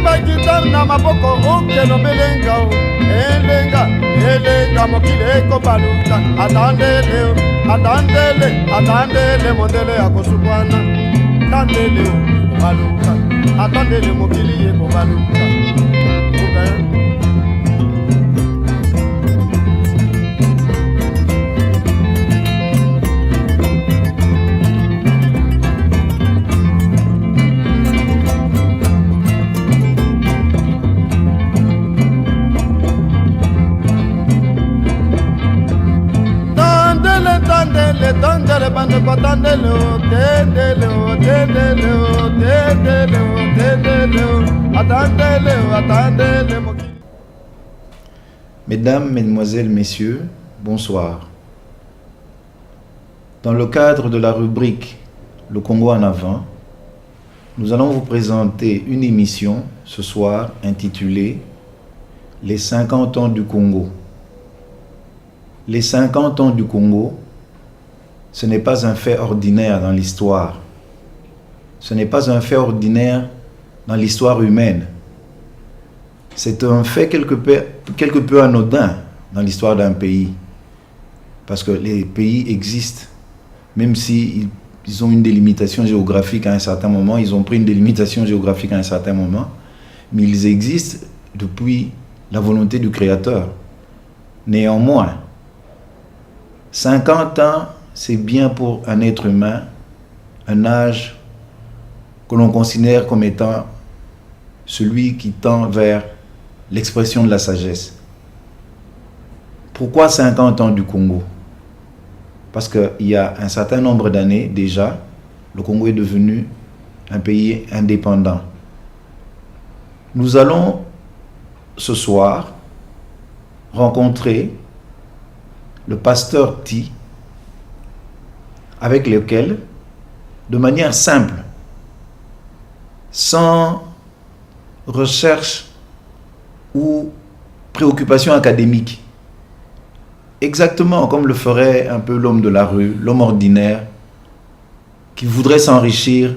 Simba guitare na maboko okeno belenga elenga mokili ekobaluka atandele mondele akosukwana atandele baluka atandele mokili ekobaluka tandele bande ko tandele atandele. Mesdames, Mesdemoiselles, Messieurs, bonsoir. Dans le cadre de la rubrique Le Congo en avant, nous allons vous présenter une émission ce soir intitulée Les 50 ans du Congo. Les 50 ans du Congo, ce n'est pas un fait ordinaire dans l'histoire. Ce n'est pas un fait ordinaire dans l'histoire humaine. C'est un fait quelque peu anodin dans l'histoire d'un pays. Parce que les pays existent, même si ils ont une délimitation géographique à un certain moment, ils ont pris une délimitation géographique à un certain moment, mais ils existent depuis la volonté du Créateur. Néanmoins, 50 ans, c'est bien pour un être humain, un âge que l'on considère comme étant celui qui tend vers l'expression de la sagesse. Pourquoi 50 ans du Congo? Parce qu'il y a un certain nombre d'années déjà, le Congo est devenu un pays indépendant. Nous allons ce soir rencontrer le pasteur Ti, avec lequel, de manière simple, sans recherche ou préoccupation académique, exactement comme le ferait un peu l'homme de la rue, l'homme ordinaire, qui voudrait s'enrichir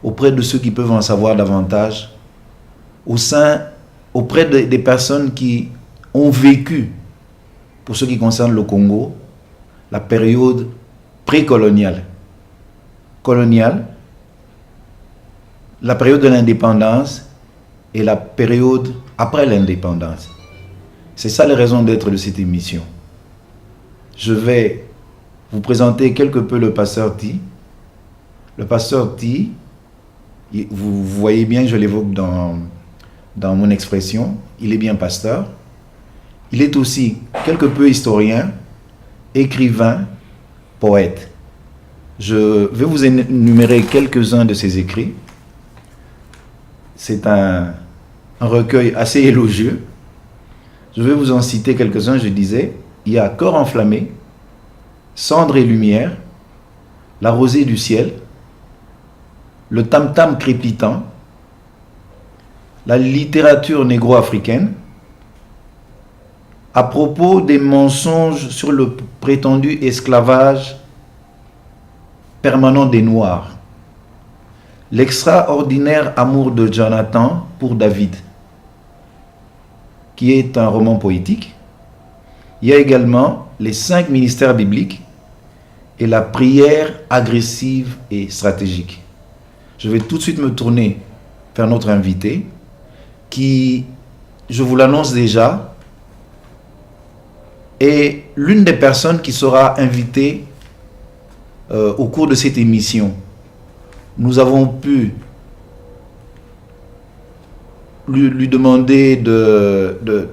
auprès de ceux qui peuvent en savoir davantage, auprès des personnes qui ont vécu, pour ce qui concerne le Congo, la période précoloniale, coloniale, la période de l'indépendance et la période après l'indépendance. C'est ça les raisons d'être de cette émission. Je vais vous présenter quelque peu le pasteur Ti. Le pasteur Ti, vous voyez bien, je l'évoque dans mon expression, il est bien pasteur. Il est aussi quelque peu historien, écrivain, poète. Je vais vous énumérer quelques-uns de ses écrits. C'est un recueil assez élogieux. Je vais vous en citer quelques-uns. Je disais, il y a Corps enflammé, Cendre et lumière, La rosée du ciel, Le tam-tam crépitant, La littérature négro-africaine, à propos des mensonges sur le prétendu esclavage permanent des Noirs, L'extraordinaire amour de Jonathan pour David, qui est un roman poétique. Il y a également les 5 ministères bibliques et la prière agressive et stratégique. Je vais tout de suite me tourner vers notre invité, qui, je vous l'annonce déjà, est l'une des personnes qui sera invitée au cours de cette émission. Nous avons pu lui demander d'une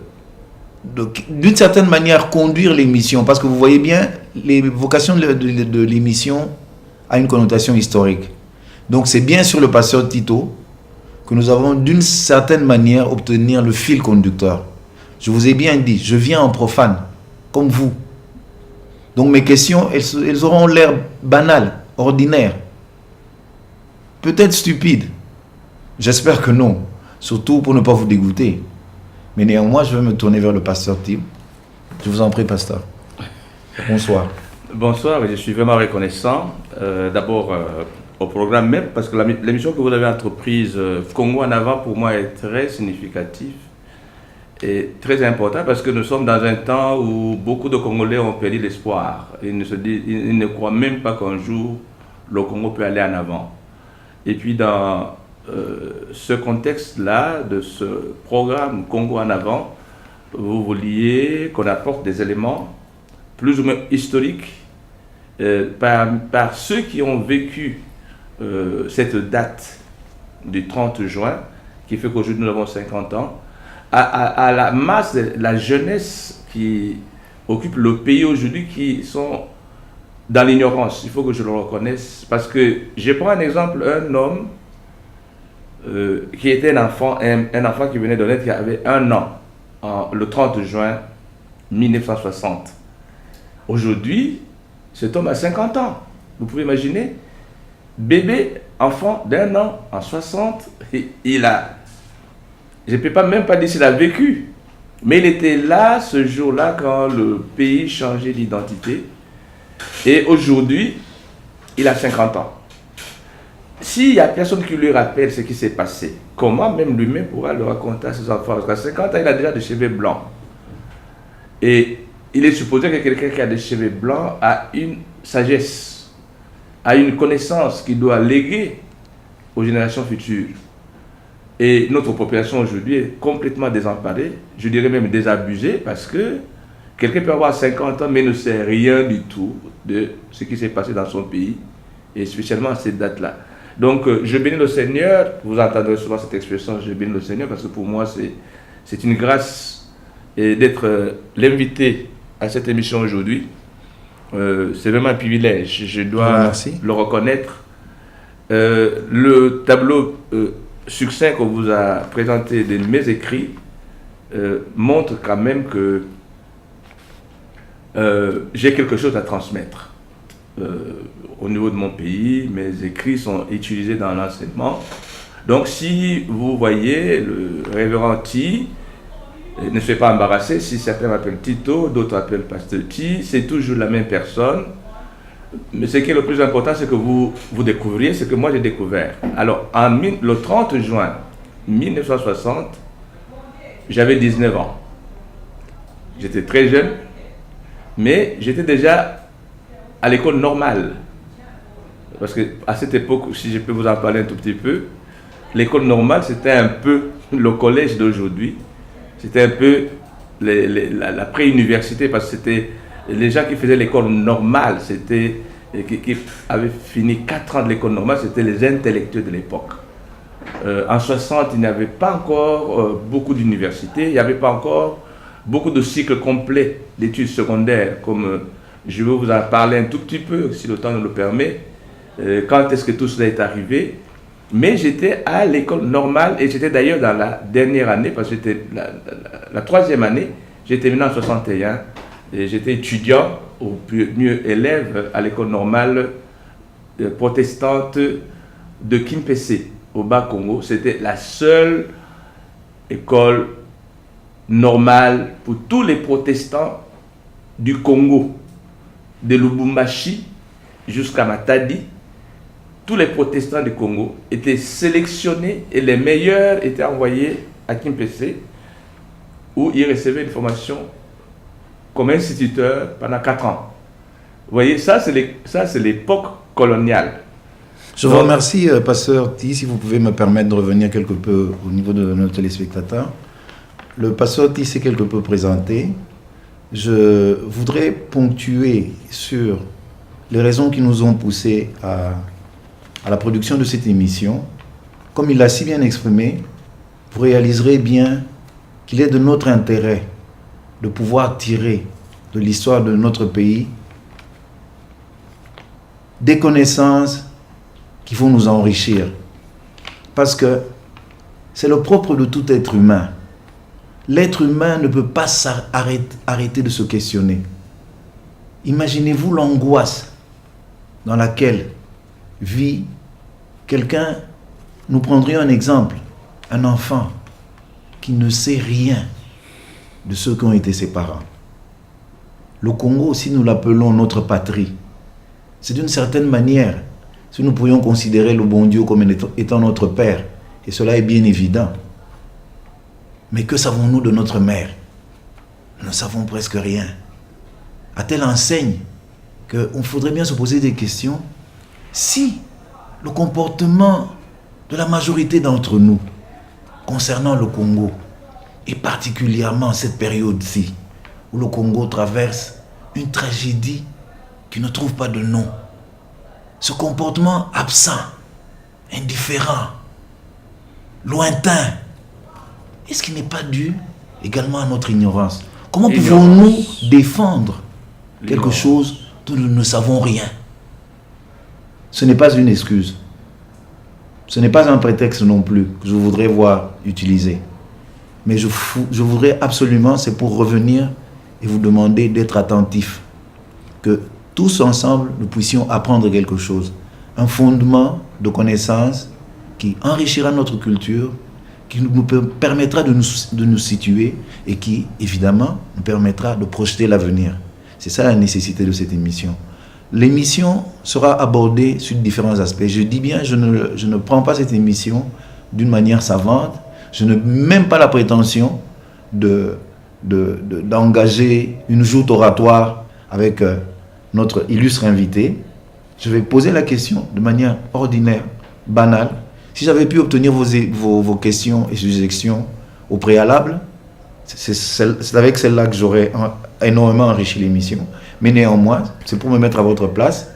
certaine manière conduire l'émission, parce que vous voyez bien, les vocations de l'émission a une connotation historique. Donc c'est bien sur le pasteur Tito que nous avons d'une certaine manière obtenir le fil conducteur. Je vous ai bien dit, je viens en profane, comme vous. Donc mes questions, elles auront l'air banales, ordinaires, peut-être stupides. J'espère que non, surtout pour ne pas vous dégoûter. Mais néanmoins, je vais me tourner vers le pasteur Tim. Je vous en prie, pasteur. Bonsoir. Bonsoir, je suis vraiment reconnaissant. D'abord, au programme même, parce que l'émission que vous avez entreprise, Congo en avant, pour moi est très significative et très important, parce que nous sommes dans un temps où beaucoup de Congolais ont perdu l'espoir. Ils ne croient même pas qu'un jour le Congo peut aller en avant. Et puis dans ce contexte-là, de ce programme Congo en avant, vous vouliez qu'on apporte des éléments plus ou moins historiques par ceux qui ont vécu cette date du 30 juin, qui fait qu'aujourd'hui nous avons 50 ans, à la masse de la jeunesse qui occupe le pays aujourd'hui, qui sont dans l'ignorance. Il faut que je le reconnaisse, parce que je prends un exemple, un homme qui était un enfant qui venait de naître, qui avait 1 an, le 30 juin 1960. Aujourd'hui, cet homme a 50 ans. Vous pouvez imaginer, bébé, enfant d'1 an, en 60, il a... Je ne peux même pas dire s'il a vécu, mais il était là ce jour-là quand le pays changeait d'identité. Et aujourd'hui, il a 50 ans. S'il n'y a personne qui lui rappelle ce qui s'est passé, comment même lui-même pourra le raconter à ses enfants? Parce qu'à 50 ans, il a déjà des cheveux blancs. Et il est supposé que quelqu'un qui a des cheveux blancs a une sagesse, a une connaissance qu'il doit léguer aux générations futures. Et notre population aujourd'hui est complètement désemparée, je dirais même désabusée, parce que quelqu'un peut avoir 50 ans mais ne sait rien du tout de ce qui s'est passé dans son pays, et spécialement à cette date-là. Donc je bénis le Seigneur, vous entendrez souvent cette expression, je bénis le Seigneur, parce que pour moi c'est une grâce d'être l'invité à cette émission aujourd'hui. C'est vraiment un privilège, je dois le reconnaître. Le tableau succinct qu'on vous a présenté de mes écrits montre quand même que j'ai quelque chose à transmettre. Au niveau de mon pays, mes écrits sont utilisés dans l'enseignement. Donc si vous voyez le révérend Ti, ne soyez pas embarrassé, si certains m'appellent Tito, d'autres m'appellent Pasteur Ti, c'est toujours la même personne. Mais ce qui est le plus important, c'est que vous découvriez ce que moi j'ai découvert. Alors, le 30 juin 1960, j'avais 19 ans. J'étais très jeune, mais j'étais déjà à l'école normale. Parce qu'à cette époque, si je peux vous en parler un tout petit peu, l'école normale, c'était un peu le collège d'aujourd'hui. C'était un peu la pré-université, parce que c'était les gens qui faisaient l'école normale, qui avaient fini 4 ans de l'école normale, c'était les intellectuels de l'époque. En 60, il n'y avait pas encore beaucoup d'universités, il n'y avait pas encore beaucoup de cycles complets d'études secondaires, comme je vais vous en parler un tout petit peu, si le temps nous le permet, quand est-ce que tout cela est arrivé. Mais j'étais à l'école normale, et j'étais d'ailleurs dans la dernière année, parce que j'étais la 3e année, j'ai terminé en 61, et j'étais étudiant, ou mieux élève, à l'école normale protestante de Kimpese, au Bas-Congo. C'était la seule école normale pour tous les protestants du Congo, de Lubumbashi jusqu'à Matadi. Tous les protestants du Congo étaient sélectionnés et les meilleurs étaient envoyés à Kimpese, où ils recevaient une formation comme instituteur pendant 4 ans. Vous voyez, ça c'est l'époque coloniale. Je vous remercie, Pasteur Ti, si vous pouvez me permettre de revenir quelque peu au niveau de nos téléspectateurs. Le Pasteur Ti s'est quelque peu présenté. Je voudrais ponctuer sur les raisons qui nous ont poussés à la production de cette émission. Comme il l'a si bien exprimé, vous réaliserez bien qu'il est de notre intérêt de pouvoir tirer de l'histoire de notre pays des connaissances qui vont nous enrichir. Parce que c'est le propre de tout être humain. L'être humain ne peut pas arrêter de se questionner. Imaginez-vous l'angoisse dans laquelle vit quelqu'un. Nous prendrions un exemple, un enfant qui ne sait rien de ceux qui ont été ses parents. Le Congo, si nous l'appelons notre patrie, c'est d'une certaine manière si nous pourrions considérer le bon Dieu comme étant notre Père, et cela est bien évident. Mais que savons-nous de notre mère? Nous ne savons presque rien. À-t-elle enseigne qu'on faudrait bien se poser des questions si le comportement de la majorité d'entre nous concernant le Congo, et particulièrement cette période-ci, où le Congo traverse une tragédie qui ne trouve pas de nom. Ce comportement absent, indifférent, lointain, est-ce qu'il n'est pas dû également à notre ignorance? Comment pouvons-nous défendre quelque chose dont nous ne savons rien? Ce n'est pas une excuse. Ce n'est pas un prétexte non plus que je voudrais voir utilisé. Mais je voudrais absolument, c'est pour revenir et vous demander d'être attentifs. Que tous ensemble, nous puissions apprendre quelque chose. Un fondement de connaissances qui enrichira notre culture, qui nous permettra de nous situer et qui, évidemment, nous permettra de projeter l'avenir. C'est ça la nécessité de cette émission. L'émission sera abordée sur différents aspects. Je dis bien, je ne prends pas cette émission d'une manière savante. Je n'ai même pas la prétention d'engager une joute oratoire avec notre illustre invité. Je vais poser la question de manière ordinaire, banale. Si j'avais pu obtenir vos questions et suggestions au préalable, c'est avec celle-là que j'aurais énormément enrichi l'émission. Mais néanmoins, c'est pour me mettre à votre place.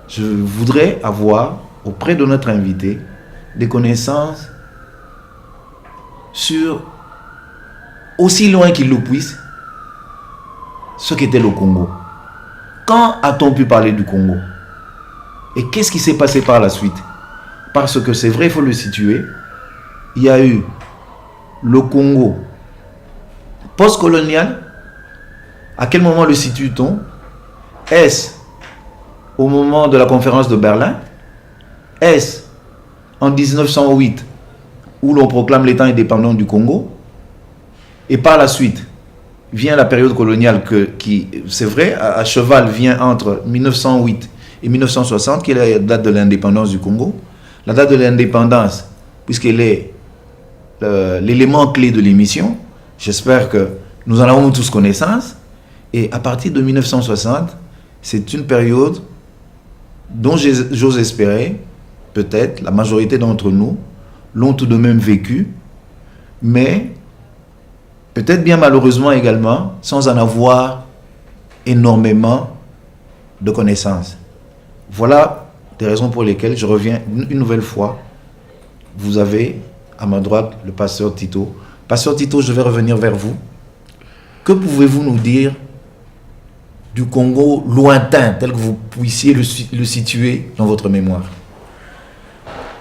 Je voudrais avoir auprès de notre invité des connaissances sur, aussi loin qu'il le puisse, ce qu'était le Congo. Quand a-t-on pu parler du Congo? Et qu'est-ce qui s'est passé par la suite? Parce que c'est vrai, il faut le situer. Il y a eu le Congo post-colonial. À quel moment le situe-t-on? Est-ce au moment de la conférence de Berlin? Est-ce en 1908 où l'on proclame l'État indépendant du Congo? Et par la suite vient la période coloniale qui, c'est vrai, à cheval vient entre 1908 et 1960, qui est la date de l'indépendance du Congo. La date de l'indépendance, puisqu'elle est l'élément clé de l'émission, j'espère que nous en avons tous connaissance. Et à partir de 1960, c'est une période dont j'ose espérer, peut-être, la majorité d'entre nous l'ont tout de même vécu, mais peut-être bien malheureusement également, sans en avoir énormément de connaissances. Voilà des raisons pour lesquelles je reviens une nouvelle fois. Vous avez à ma droite le pasteur Tito. Pasteur Tito, je vais revenir vers vous. Que pouvez-vous nous dire du Congo lointain, tel que vous puissiez le situer dans votre mémoire?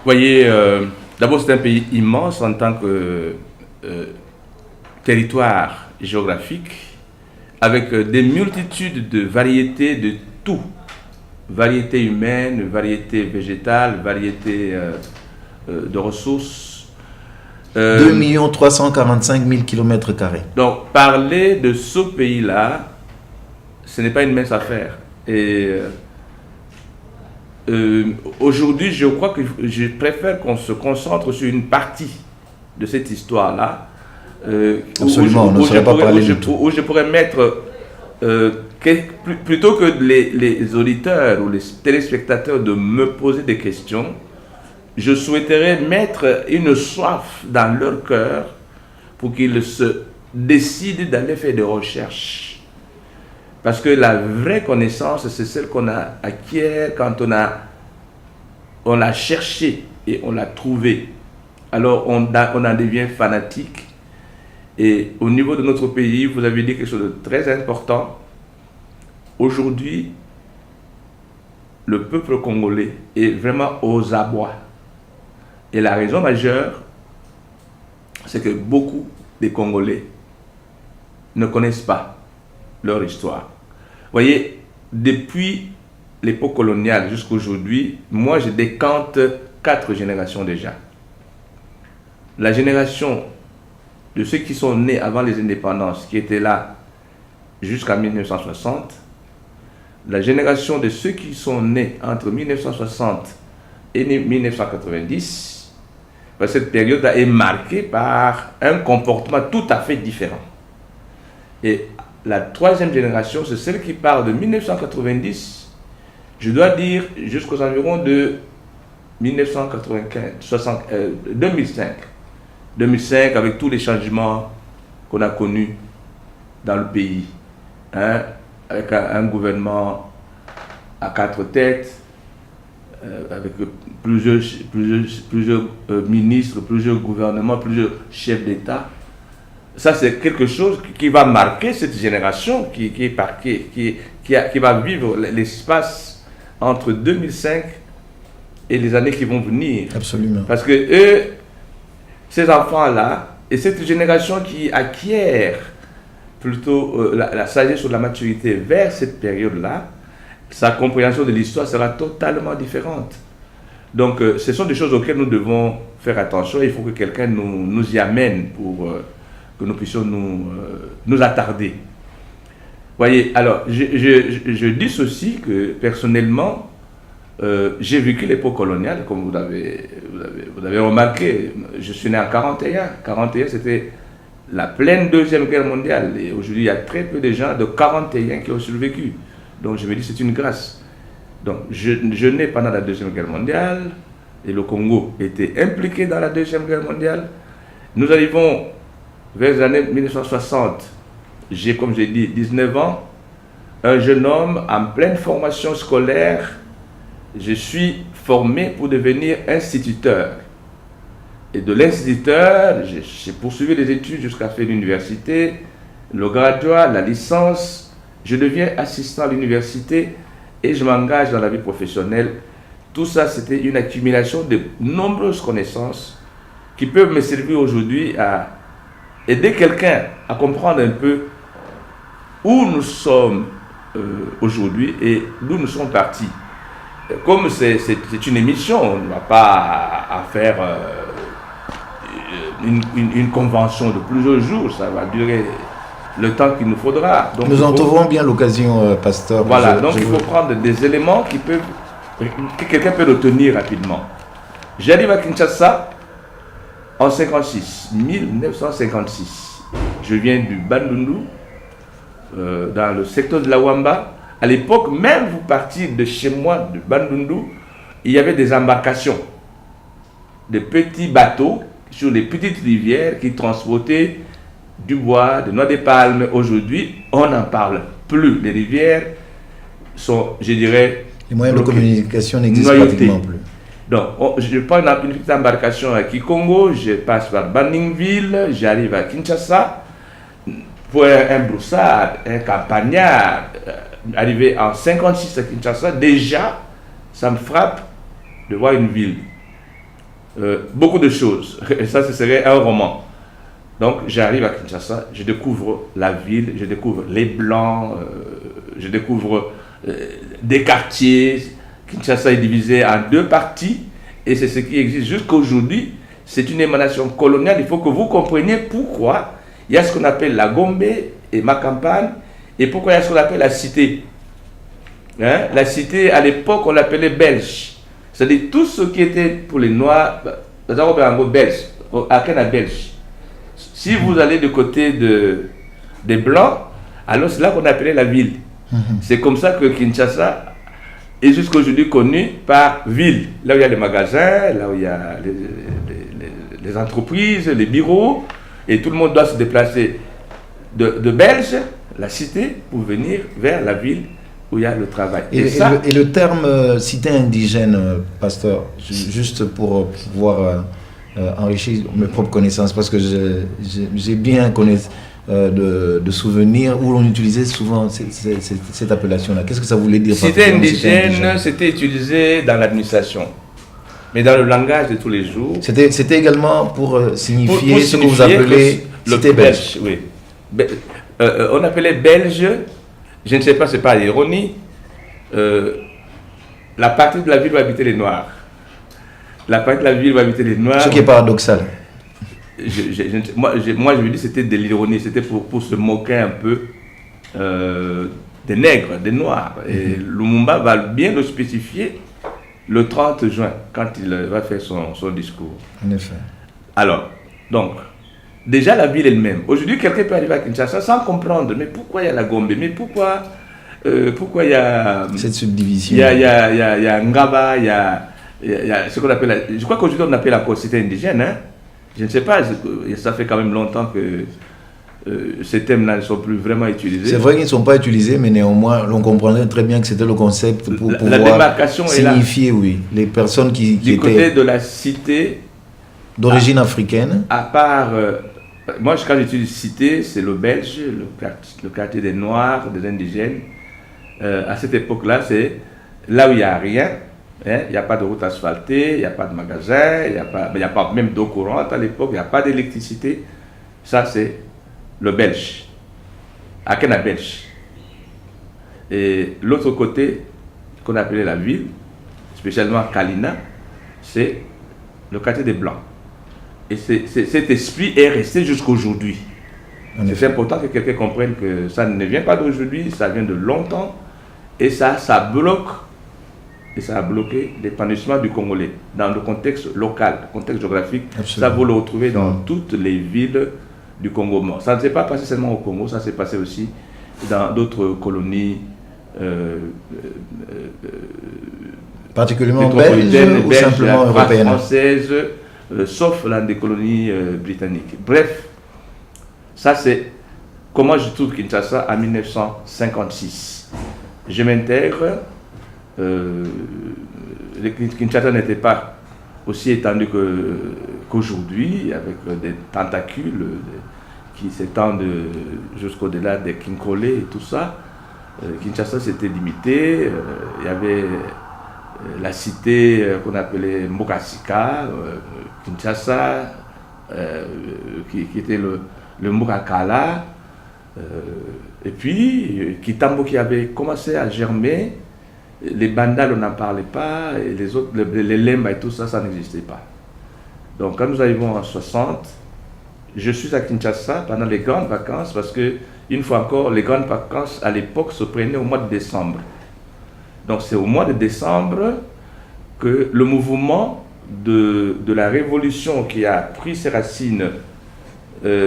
Voyez, d'abord c'est un pays immense en tant que territoire géographique, avec des multitudes de variétés de tout. Variété humaine, variété végétale, variété de ressources. 2 345 000 km². Donc, parler de ce pays-là, ce n'est pas une mince affaire. Et aujourd'hui, je crois que je préfère qu'on se concentre sur une partie de cette histoire-là. Absolument, on ne saurait pas parler du tout. Où je pourrais mettre, plutôt que les auditeurs ou les téléspectateurs de me poser des questions, je souhaiterais mettre une soif dans leur cœur pour qu'ils se décident d'aller faire des recherches. Parce que la vraie connaissance, c'est celle qu'on a acquiert quand on l'a cherché et on l'a trouvé. Alors on en devient fanatique. Et au niveau de notre pays, vous avez dit quelque chose de très important. Aujourd'hui, le peuple congolais est vraiment aux abois. Et la raison majeure, c'est que beaucoup des Congolais ne connaissent pas leur histoire. Vous voyez, depuis l'époque coloniale jusqu'à aujourd'hui, moi je décante 4 générations déjà. La génération de ceux qui sont nés avant les indépendances, qui étaient là jusqu'à 1960, la génération de ceux qui sont nés entre 1960 et 1990, cette période-là est marquée par un comportement tout à fait différent. Et la troisième génération, c'est celle qui part de 1990, je dois dire, jusqu'aux environs de 2005. 2005, avec tous les changements qu'on a connus dans le pays, avec un gouvernement à 4 têtes, avec plusieurs ministres, plusieurs gouvernements, plusieurs chefs d'État. Ça, c'est quelque chose qui va marquer cette génération qui va vivre l'espace entre 2005 et les années qui vont venir. Absolument. Parce que eux, ces enfants-là, et cette génération qui acquiert plutôt la sagesse ou la maturité vers cette période-là, sa compréhension de l'histoire sera totalement différente. Donc, ce sont des choses auxquelles nous devons faire attention. Il faut que quelqu'un nous y amène pour que nous puissions nous attarder. Voyez, alors, je dis ceci que personnellement, j'ai vécu l'époque coloniale, comme vous avez remarqué. Je suis né en 41. 41, c'était la pleine Deuxième Guerre mondiale. Et aujourd'hui, il y a très peu de gens de 41 qui ont survécu. Donc, je me dis, c'est une grâce. Donc, je nais pendant la Deuxième Guerre mondiale, et le Congo était impliqué dans la Deuxième Guerre mondiale. Nous arrivons vers les années 1960. J'ai, comme j'ai dit, 19 ans, un jeune homme en pleine formation scolaire. Je suis formé pour devenir instituteur. Et de l'instituteur, j'ai poursuivi les études jusqu'à faire l'université, le graduat, la licence. Je deviens assistant à l'université et je m'engage dans la vie professionnelle. Tout ça, c'était une accumulation de nombreuses connaissances qui peuvent me servir aujourd'hui à aider quelqu'un à comprendre un peu où nous sommes aujourd'hui et d'où nous sommes partis. Comme c'est une émission, on ne va pas à faire une convention de plusieurs jours, ça va durer le temps qu'il nous faudra. Donc, nous en trouverons bien l'occasion, pasteur. Voilà, donc il faut prendre des éléments que quelqu'un peut retenir rapidement. J'arrive à Kinshasa en 1956. Je viens du Bandundu, dans le secteur de la Wamba. À l'époque, même vous partiez de chez moi, de Bandundu, il y avait des embarcations, des petits bateaux sur les petites rivières qui transportaient du bois, des noix de palme. Aujourd'hui, on n'en parle plus. Les rivières sont, je dirais, les moyens de communication n'existent pratiquement plus. Donc, je prends une petite embarcation à Kikongo, je passe par Baningville, j'arrive à Kinshasa pour un broussard, un campagnard. Arrivé en 56 à Kinshasa, déjà, ça me frappe de voir une ville. Beaucoup de choses. Et ça, ce serait un roman. Donc, j'arrive à Kinshasa, je découvre la ville, je découvre les Blancs, je découvre des quartiers. Kinshasa est divisé en 2 parties et c'est ce qui existe jusqu'à aujourd'hui. C'est une émanation coloniale. Il faut que vous compreniez pourquoi il y a ce qu'on appelle la Gombe et ma campagne. Et pourquoi il y a ce qu'on appelle la cité? La cité, à l'époque, on l'appelait belge. C'est-à-dire tout ce qui était pour les Noirs, belge, à Kenya belge. Si vous allez du côté des Blancs, alors c'est là qu'on appelait la ville. C'est comme ça que Kinshasa est jusqu'à aujourd'hui connu par ville. Là où il y a les magasins, là où il y a les entreprises, les bureaux, et tout le monde doit se déplacer de Belge, la cité, pour venir vers la ville où il y a le travail. Et le terme cité indigène, pasteur, juste pour pouvoir enrichir mes propres connaissances, parce que j'ai bien de souvenirs où on utilisait souvent cette appellation-là. Qu'est-ce que ça voulait dire? Cité indigène, c'était utilisé dans l'administration, mais dans le langage de tous les jours. C'était également pour signifier ce que vous appelez cité belge. Oui. On appelait belge, je ne sais pas, c'est pas l'ironie, la partie de la ville où habitaient les Noirs. La partie de la ville où habitaient les Noirs. Ce qui est paradoxal. Moi, je me dis que c'était de l'ironie, c'était pour se moquer un peu des nègres, des noirs. Et Lumumba va bien le spécifier le 30 juin, quand il va faire son discours. En effet. Alors, donc, déjà la ville elle-même. Aujourd'hui, quelqu'un peut arriver à Kinshasa sans comprendre, mais pourquoi il y a la Gombe, mais pourquoi il y a... Cette subdivision. Il y a Ngaba, il y a ce qu'on appelle... Je crois qu'aujourd'hui on appelle la cité indigène, hein? Je ne sais pas, ça fait quand même longtemps que ces thèmes-là ne sont plus vraiment utilisés. C'est vrai qu'ils ne sont pas utilisés, mais néanmoins, on comprenait très bien que c'était le concept pour pouvoir la démarcation signifier, oui, les personnes qui du côté étaient de la cité d'origine africaine. À part, moi quand j'utilise cité, c'est le Belge, le quartier des Noirs, des Indigènes. À cette époque-là, c'est là où il n'y a rien. Il n'y a pas de route asphaltée, il n'y a pas de magasin, il n'y a pas même d'eau courante à l'époque, il n'y a pas d'électricité. Ça, c'est le Belge, Akena Belge. Et l'autre côté, qu'on appelait la ville, spécialement Kalina, c'est le quartier des Blancs. Et cet esprit est resté jusqu'aujourd'hui. C'est important que quelqu'un comprenne que ça ne vient pas d'aujourd'hui, ça vient de longtemps. Et ça bloque. Et ça a bloqué l'épanouissement du Congolais dans le contexte local, le contexte géographique. Absolument. Ça, vous le retrouvez dans toutes les villes du Congo. Ça ne s'est pas passé seulement au Congo, ça s'est passé aussi dans d'autres colonies particulièrement belges ou simplement européennes, françaises, sauf dans des colonies britanniques. Bref, ça c'est comment je trouve Kinshasa en 1956. Je m'intègre. Kinshasa n'était pas aussi étendu qu'aujourd'hui, avec des tentacules qui s'étendent jusqu'au-delà des Kinkole et tout ça. Kinshasa s'était limité. Il y avait la cité qu'on appelait Mbokasika, Kinshasa, qui était le Mbokakala, et puis Kitambo qui avait commencé à germer. Les Bandal, on n'en parlait pas, et les autres, les Lemba et tout ça, ça n'existait pas. Donc quand nous arrivons en 60, je suis à Kinshasa pendant les grandes vacances, parce que, une fois encore, les grandes vacances à l'époque se prenaient au mois de décembre. Donc c'est au mois de décembre que le mouvement de la révolution qui a pris ses racines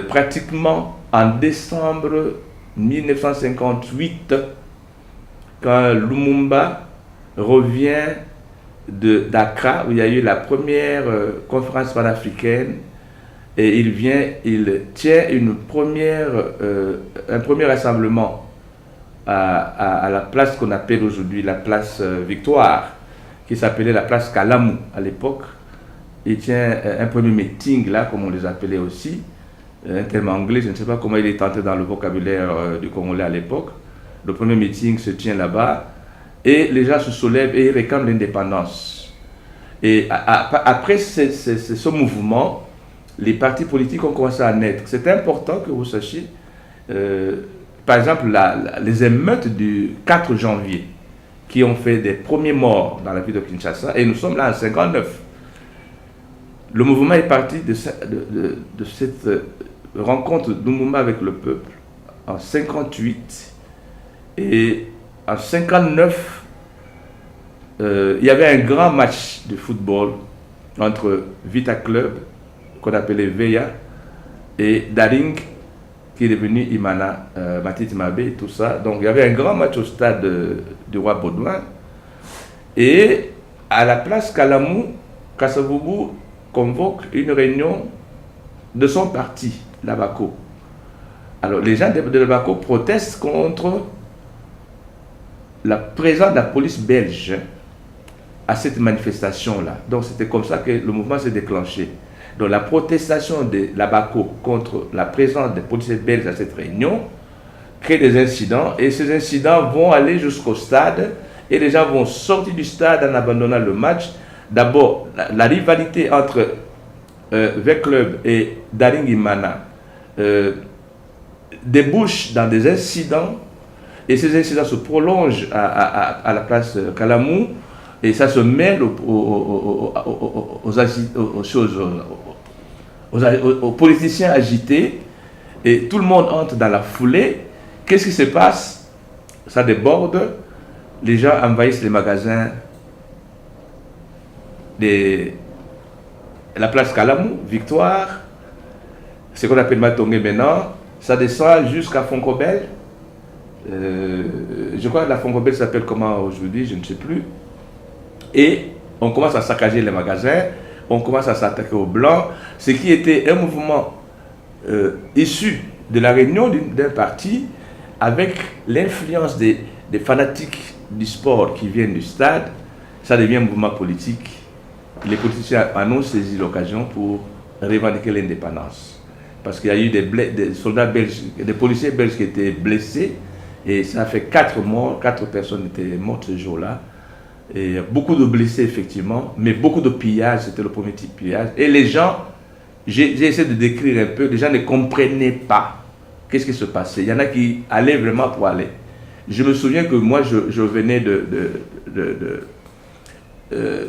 pratiquement en décembre 1958, quand Lumumba revient d'Accra, où il y a eu la première conférence panafricaine, et il tient un premier rassemblement à la place qu'on appelle aujourd'hui la place Victoire, qui s'appelait la place Kalamu à l'époque. Il tient un premier meeting là, comme on les appelait aussi, un terme anglais, je ne sais pas comment il est entré dans le vocabulaire du Congolais à l'époque. Le premier meeting se tient là-bas et les gens se soulèvent et ils réclament l'indépendance. Et après ce mouvement, les partis politiques ont commencé à naître. C'est important que vous sachiez, par exemple, les émeutes du 4 janvier qui ont fait des premiers morts dans la ville de Kinshasa, et nous sommes là en 59. Le mouvement est parti de cette rencontre de Lumumba avec le peuple en 58. Et en 59, il y avait un grand match de football entre Vita Club, qu'on appelait Veya, et Daring, qui est devenu Imana, Matiti Mabe et tout ça. Donc il y avait un grand match au stade du Roi Baudouin. Et à la place Kalamu, Kasavubu convoque une réunion de son parti, l'Abaco. Alors les gens de l'Abaco protestent contre la présence de la police belge à cette manifestation-là. Donc c'était comme ça que le mouvement s'est déclenché. Donc la protestation de l'Abaco contre la présence des policiers belges à cette réunion crée des incidents, et ces incidents vont aller jusqu'au stade, et les gens vont sortir du stade en abandonnant le match. D'abord, la rivalité entre V-Club et Daring Imana débouche dans des incidents, et ces incidents se prolongent à la place Kalamu, et ça se mêle aux politiciens agités, et tout le monde entre dans la foulée. Qu'est-ce qui se passe? ça déborde, les gens envahissent les magasins, la place Calamou, Victoire, ce qu'on appelle Matongé maintenant, ça descend jusqu'à Foncobel. Je crois que la Foncobel s'appelle comment aujourd'hui, je ne sais plus. Et on commence à saccager les magasins, on commence à s'attaquer aux Blancs, ce qui était un mouvement issu de la réunion d'un parti avec l'influence des fanatiques du sport qui viennent du stade. Ça devient un mouvement politique. Les politiciens en ont saisi l'occasion pour revendiquer l'indépendance. Parce qu'il y a eu des soldats belges, des policiers belges qui étaient blessés, et ça a fait 4 morts, 4 personnes étaient mortes ce jour-là. Et beaucoup de blessés, effectivement, mais beaucoup de pillages, c'était le premier type de pillage. Et les gens, j'ai essayé de décrire un peu, les gens ne comprenaient pas qu'est-ce qui se passait. Il y en a qui allaient vraiment pour aller. Je me souviens que moi, je venais de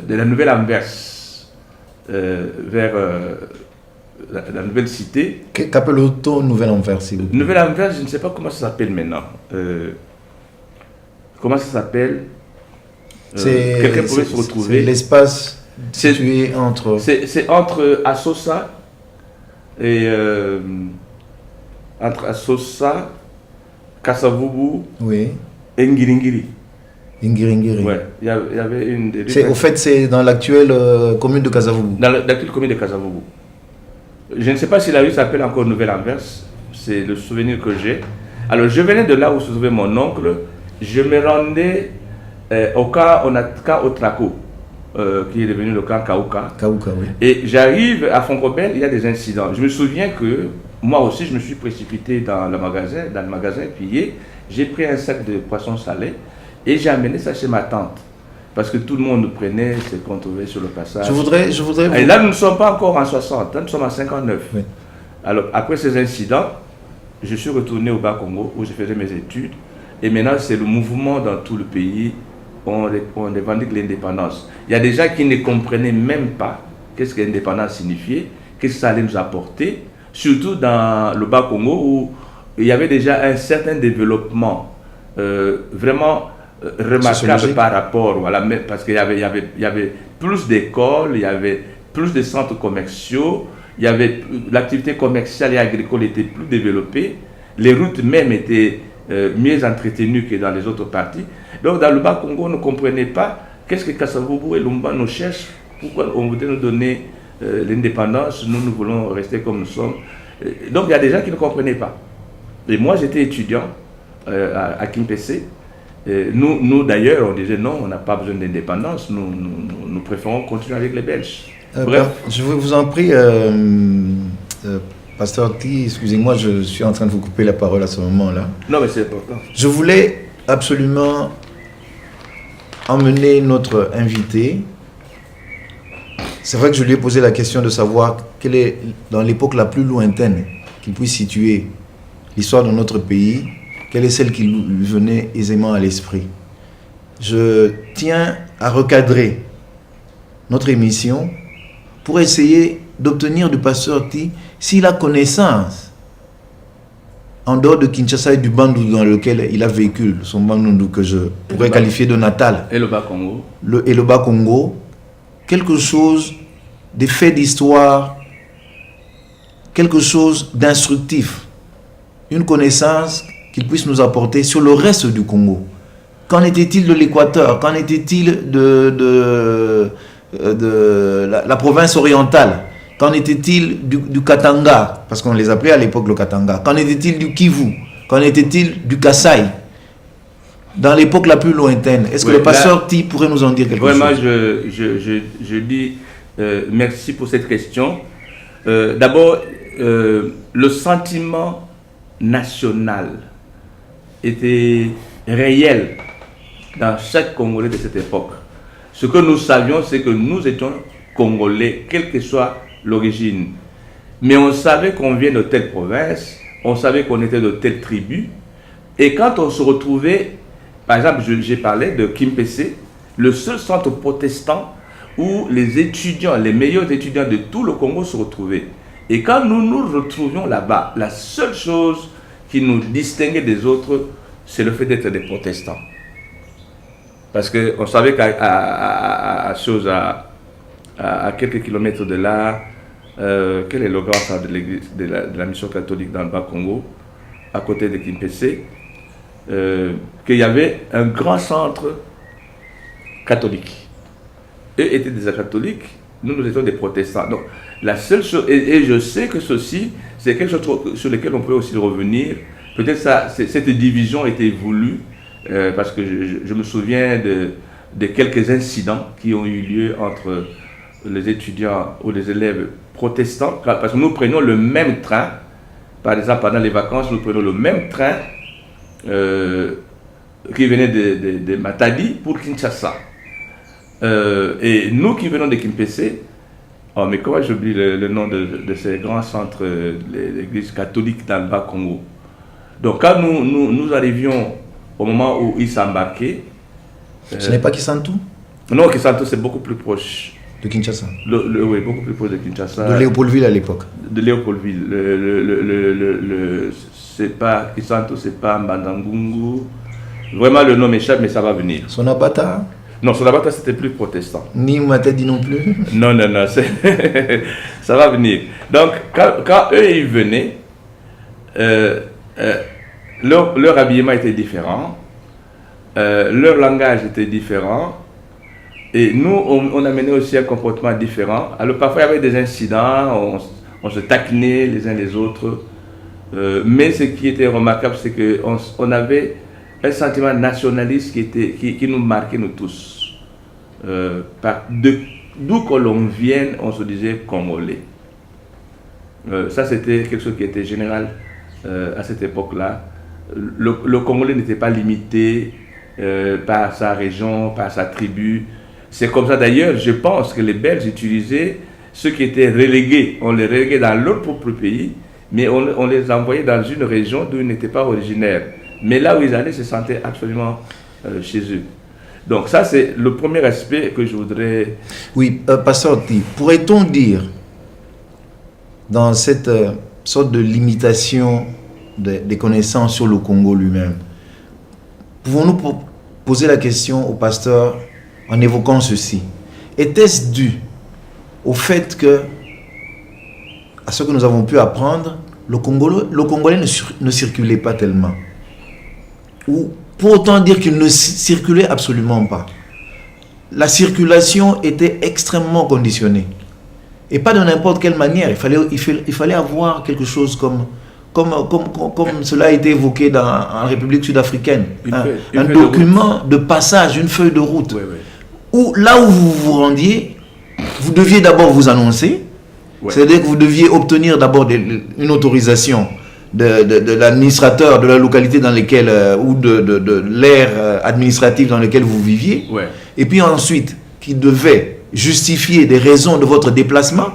la Nouvelle-Anvers, vers la nouvelle cité. Qu'appelle-t-on Nouvelle-Anvers, s'il vous plaît? Nouvelle-Anvers, je ne sais pas comment ça s'appelle maintenant. Comment ça s'appelle? Quelqu'un pouvait se retrouver. C'est l'espace situé entre... C'est entre Assosa et... entre Assosa, Kasavubu, oui, et Ngiringiri. Ngiringiri. Ouais, il y avait une des... Au fait, c'est dans l'actuelle commune de Kasavubu. Dans l'actuelle commune de Kasavubu. Je ne sais pas si la rue s'appelle encore Nouvelle-Anvers. C'est le souvenir que j'ai. Alors, je venais de là où se trouvait mon oncle. Je me rendais au camp Otrako, qui est devenu le camp Kaouka. Kaouka, oui. Et j'arrive à Foncobel, il y a des incidents. Je me souviens que moi aussi, je me suis précipité dans le magasin pillé. J'ai pris un sac de poisson salé et j'ai amené ça chez ma tante. Parce que tout le monde nous prenait, ce qu'on trouvait sur le passage. Je voudrais Et là, nous ne sommes pas encore en 60, là, nous sommes en 59. Oui. Alors, après ces incidents, je suis retourné au Bas-Congo où je faisais mes études. Et maintenant, c'est le mouvement dans tout le pays. On revendique l'indépendance. Il y a des gens qui ne comprenaient même pas qu'est-ce que l'indépendance signifiait, qu'est-ce que ça allait nous apporter, surtout dans le Bas-Congo où il y avait déjà un certain développement vraiment remarquable par rapport, voilà, parce qu'il y avait plus d'écoles, il y avait plus de centres commerciaux, l'activité commerciale et agricole était plus développée, les routes même étaient mieux entretenues que dans les autres parties. Donc dans le Bas-Congo, on ne comprenait pas qu'est-ce que Kasavubu et Lumba nous cherchent, pourquoi on voulait nous donner l'indépendance, nous voulons rester comme nous sommes. Donc il y a des gens qui ne comprenaient pas. Et moi j'étais étudiant à Kimpese. Nous d'ailleurs, on disait non, on n'a pas besoin d'indépendance, nous préférons continuer avec les Belges. Bref. Je vous en prie, Pasteur Ti, excusez-moi, je suis en train de vous couper la parole à ce moment-là. Non, mais c'est important. Je voulais absolument emmener notre invité. C'est vrai que je lui ai posé la question de savoir quelle est, dans l'époque la plus lointaine qu'il puisse situer l'histoire de notre pays, quelle est celle qui lui venait aisément à l'esprit. Je tiens à recadrer notre émission pour essayer d'obtenir du pasteur Ti s'il a connaissance, en dehors de Kinshasa et du Bandundu dans lequel il a vécu, son Bandundu que je pourrais qualifier de natal, et le Bas-Congo, et le Bas-Congo, quelque chose, des faits d'histoire, quelque chose d'instructif, une connaissance qu'il puisse nous apporter sur le reste du Congo. Qu'en était-il de l'Équateur? Qu'en était-il de la province orientale? Qu'en était-il du Katanga? Parce qu'on les appelait à l'époque le Katanga. Qu'en était-il du Kivu? Qu'en était-il du Kasaï? Dans l'époque la plus lointaine, est-ce que le pasteur Ti pourrait nous en dire quelque chose? Vraiment, je dis merci pour cette question. D'abord, le sentiment national était réel dans chaque Congolais de cette époque. Ce que nous savions, c'est que nous étions Congolais, quelle que soit l'origine. Mais on savait qu'on vient de telle province, on savait qu'on était de telle tribu. Et quand on se retrouvait, par exemple, j'ai parlé de Kimpese, le seul centre protestant où les étudiants, les meilleurs étudiants de tout le Congo se retrouvaient. Et quand nous nous retrouvions là-bas, la seule chose qui nous distinguait des autres, c'est le fait d'être des protestants. Parce qu'on savait qu'à quelques kilomètres de là, quel est le grand centre de l'église de la mission catholique dans le Bas-Congo, à côté de Kimpese, qu'il y avait un grand centre catholique. Eux étaient des catholiques, nous étions des protestants. Donc, la seule chose, et je sais que ceci, c'est quelque chose sur lequel on peut aussi revenir. Peut-être cette division était voulue, parce que je me souviens de quelques incidents qui ont eu lieu entre les étudiants ou les élèves protestants, parce que nous prenions le même train. Par exemple, pendant les vacances, nous prenons le même train qui venait de Matadi pour Kinshasa. Et nous qui venons de Kimpese, oh, mais comment j'oublie le nom de ces grands centres, l'église catholique dans le Bas-Congo. Donc quand nous arrivions au moment où ils s'embarquaient... Ce n'est pas Kisantu? Non, Kisantu c'est beaucoup plus proche. De Kinshasa? Oui, beaucoup plus proche de Kinshasa. De Léopoldville à l'époque? De Léopoldville. C'est pas Kisantu, c'est pas Mbandangungu. Vraiment le nom m'échappe, mais ça va venir. Sonabata? Non, Sonabata c'était plus protestant. Ni Matadi non plus? Non, ça va venir. Donc quand eux ils venaient, leur habillement était différent, leur langage était différent, et nous on amenait aussi un comportement différent. Alors parfois il y avait des incidents, on se taquinait les uns les autres, mais ce qui était remarquable, c'est qu'on avait un sentiment nationaliste qui nous marquait nous tous. D'où que l'on vienne, on se disait congolais. Ça c'était quelque chose qui était général à cette époque-là. Le Congolais n'était pas limité par sa région, par sa tribu. C'est comme ça d'ailleurs, je pense que les Belges utilisaient ceux qui étaient relégués. On les reléguait dans leur propre pays, mais on les envoyait dans une région d'où ils n'étaient pas originaires. Mais là où ils allaient, se sentaient absolument chez eux. Donc ça, c'est le premier aspect que je voudrais... Oui, Pasteur Ti, pourrait-on dire, dans cette sorte de limitation des connaissances sur le Congo lui-même, pouvons-nous poser la question au pasteur en évoquant ceci? Était-ce dû au fait que, à ce que nous avons pu apprendre, le Congolais ne circulait pas tellement? Ou pour autant dire qu'il ne circulait absolument pas? La circulation était extrêmement conditionnée. Et pas de n'importe quelle manière. Il fallait avoir quelque chose comme cela a été évoqué en République sud-africaine. Un document de passage, une feuille de route. Oui, oui. Où, là où vous vous rendiez, vous deviez d'abord vous annoncer. Ouais. C'est-à-dire que vous deviez obtenir d'abord une autorisation de l'administrateur de la localité dans laquelle, ou de l'aire administrative dans laquelle vous viviez. Ouais. Et puis ensuite, qui devait justifier des raisons de votre déplacement.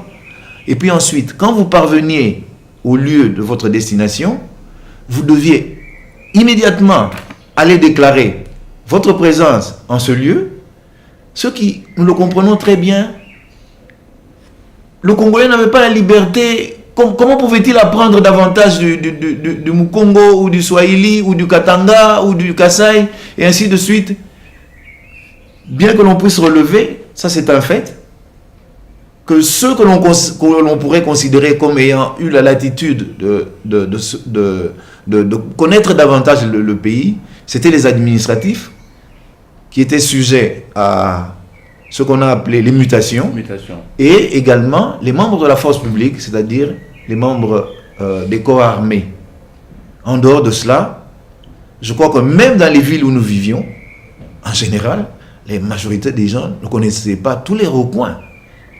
Et puis ensuite, quand vous parveniez au lieu de votre destination, vous deviez immédiatement aller déclarer votre présence en ce lieu. Ce qui, nous le comprenons très bien, le Congolais n'avait pas la liberté. Comment pouvait-il apprendre davantage du Mukongo ou du Swahili ou du Katanga ou du Kasaï et ainsi de suite? Bien que l'on puisse relever, ça c'est un fait, que ceux que l'on pourrait considérer comme ayant eu la latitude de connaître davantage le pays, c'était les administratifs qui étaient sujets à ce qu'on a appelé les mutations, et également les membres de la force publique, c'est-à-dire les membres des corps armés. En dehors de cela, je crois que même dans les villes où nous vivions, en général, la majorité des gens ne connaissaient pas tous les recoins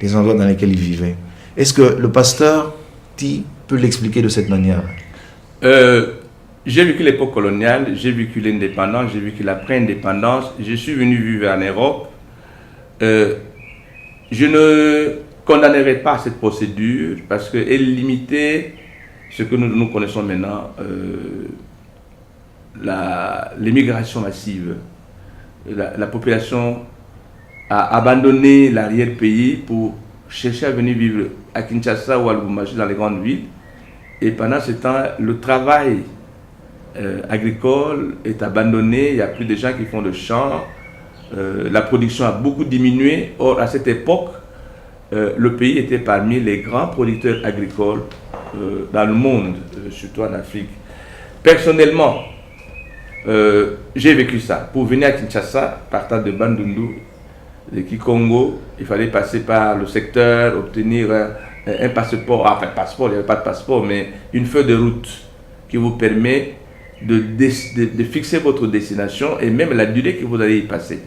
des endroits dans lesquels ils vivaient. Est-ce que le pasteur Ti peut l'expliquer de cette manière? J'ai vécu l'époque coloniale, j'ai vécu l'indépendance, j'ai vécu l'après-indépendance, je suis venu vivre en Europe. Je ne condamnerai pas cette procédure parce qu'elle limitait ce que nous connaissons maintenant, l'immigration massive. La population a abandonné l'arrière-pays pour chercher à venir vivre à Kinshasa ou à Lubumbashi dans les grandes villes. Et pendant ce temps, le travail agricole est abandonné, il n'y a plus de gens qui font le champ, la production a beaucoup diminué. Or, à cette époque, le pays était parmi les grands producteurs agricoles dans le monde, surtout en Afrique. Personnellement, j'ai vécu ça. Pour venir à Kinshasa, partant de Bandundu, de Kikongo, il fallait passer par le secteur, obtenir un passeport, enfin passeport, il n'y avait pas de passeport, mais une feuille de route qui vous permet de fixer votre destination et même la durée que vous allez y passer.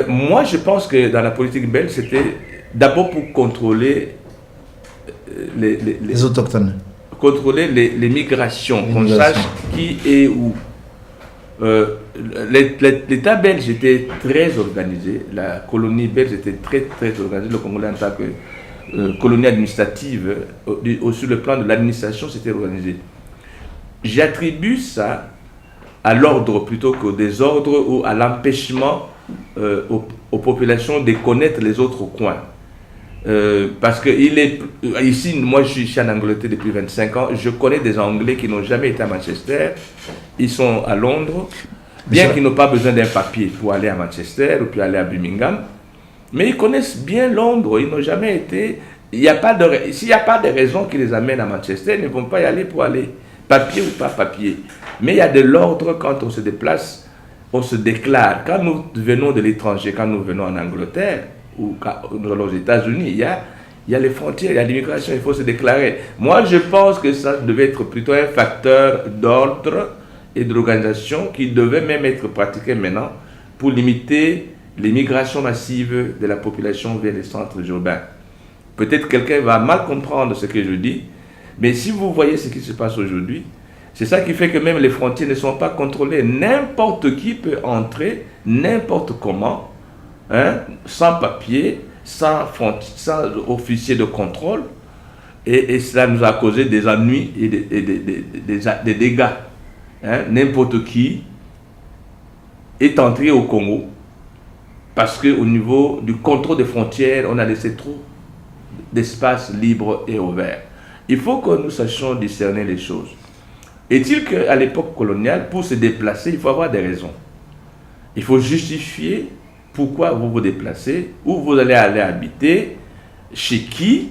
Moi, je pense que dans la politique belge, c'était d'abord pour contrôler les autochtones. Contrôler les migrations, qu'on sache qui est où. L'État belge était très organisé, la colonie belge était très organisée, le Congolais en tant que colonie administrative, sur le plan de l'administration, c'était organisé. J'attribue ça à l'ordre plutôt qu'au désordre ou à l'empêchement aux populations de connaître les autres coins. Parce que ici, moi je suis ici en Angleterre depuis 25 ans, je connais des Anglais qui n'ont jamais été à Manchester, ils sont à Londres, bien qu'ils n'ont pas besoin d'un papier pour aller à Manchester ou pour aller à Birmingham, mais ils connaissent bien Londres, ils n'ont jamais été, s'il n'y a pas de raison qui les amène à Manchester, ils ne vont pas y aller pour aller, papier ou pas papier. Mais il y a de l'ordre quand on se déplace, on se déclare. Quand nous venons de l'étranger, quand nous venons en Angleterre, ou aux États-Unis, il y a les frontières, il y a l'immigration, il faut se déclarer. Moi, je pense que ça devait être plutôt un facteur d'ordre et d'organisation qui devait même être pratiqué maintenant pour limiter l'immigration massive de la population vers les centres urbains. Peut-être quelqu'un va mal comprendre ce que je dis, mais si vous voyez ce qui se passe aujourd'hui, c'est ça qui fait que même les frontières ne sont pas contrôlées. N'importe qui peut entrer, n'importe comment, sans papier, sans officier de contrôle, et cela nous a causé des ennuis et des dégâts. N'importe qui est entré au Congo parce qu'au niveau du contrôle des frontières, on a laissé trop d'espace libre et ouvert. Il faut que nous sachions discerner les choses. Est-il qu'à l'époque coloniale, pour se déplacer, il faut avoir des raisons. Il faut justifier pourquoi vous vous déplacez, où vous allez habiter, chez qui,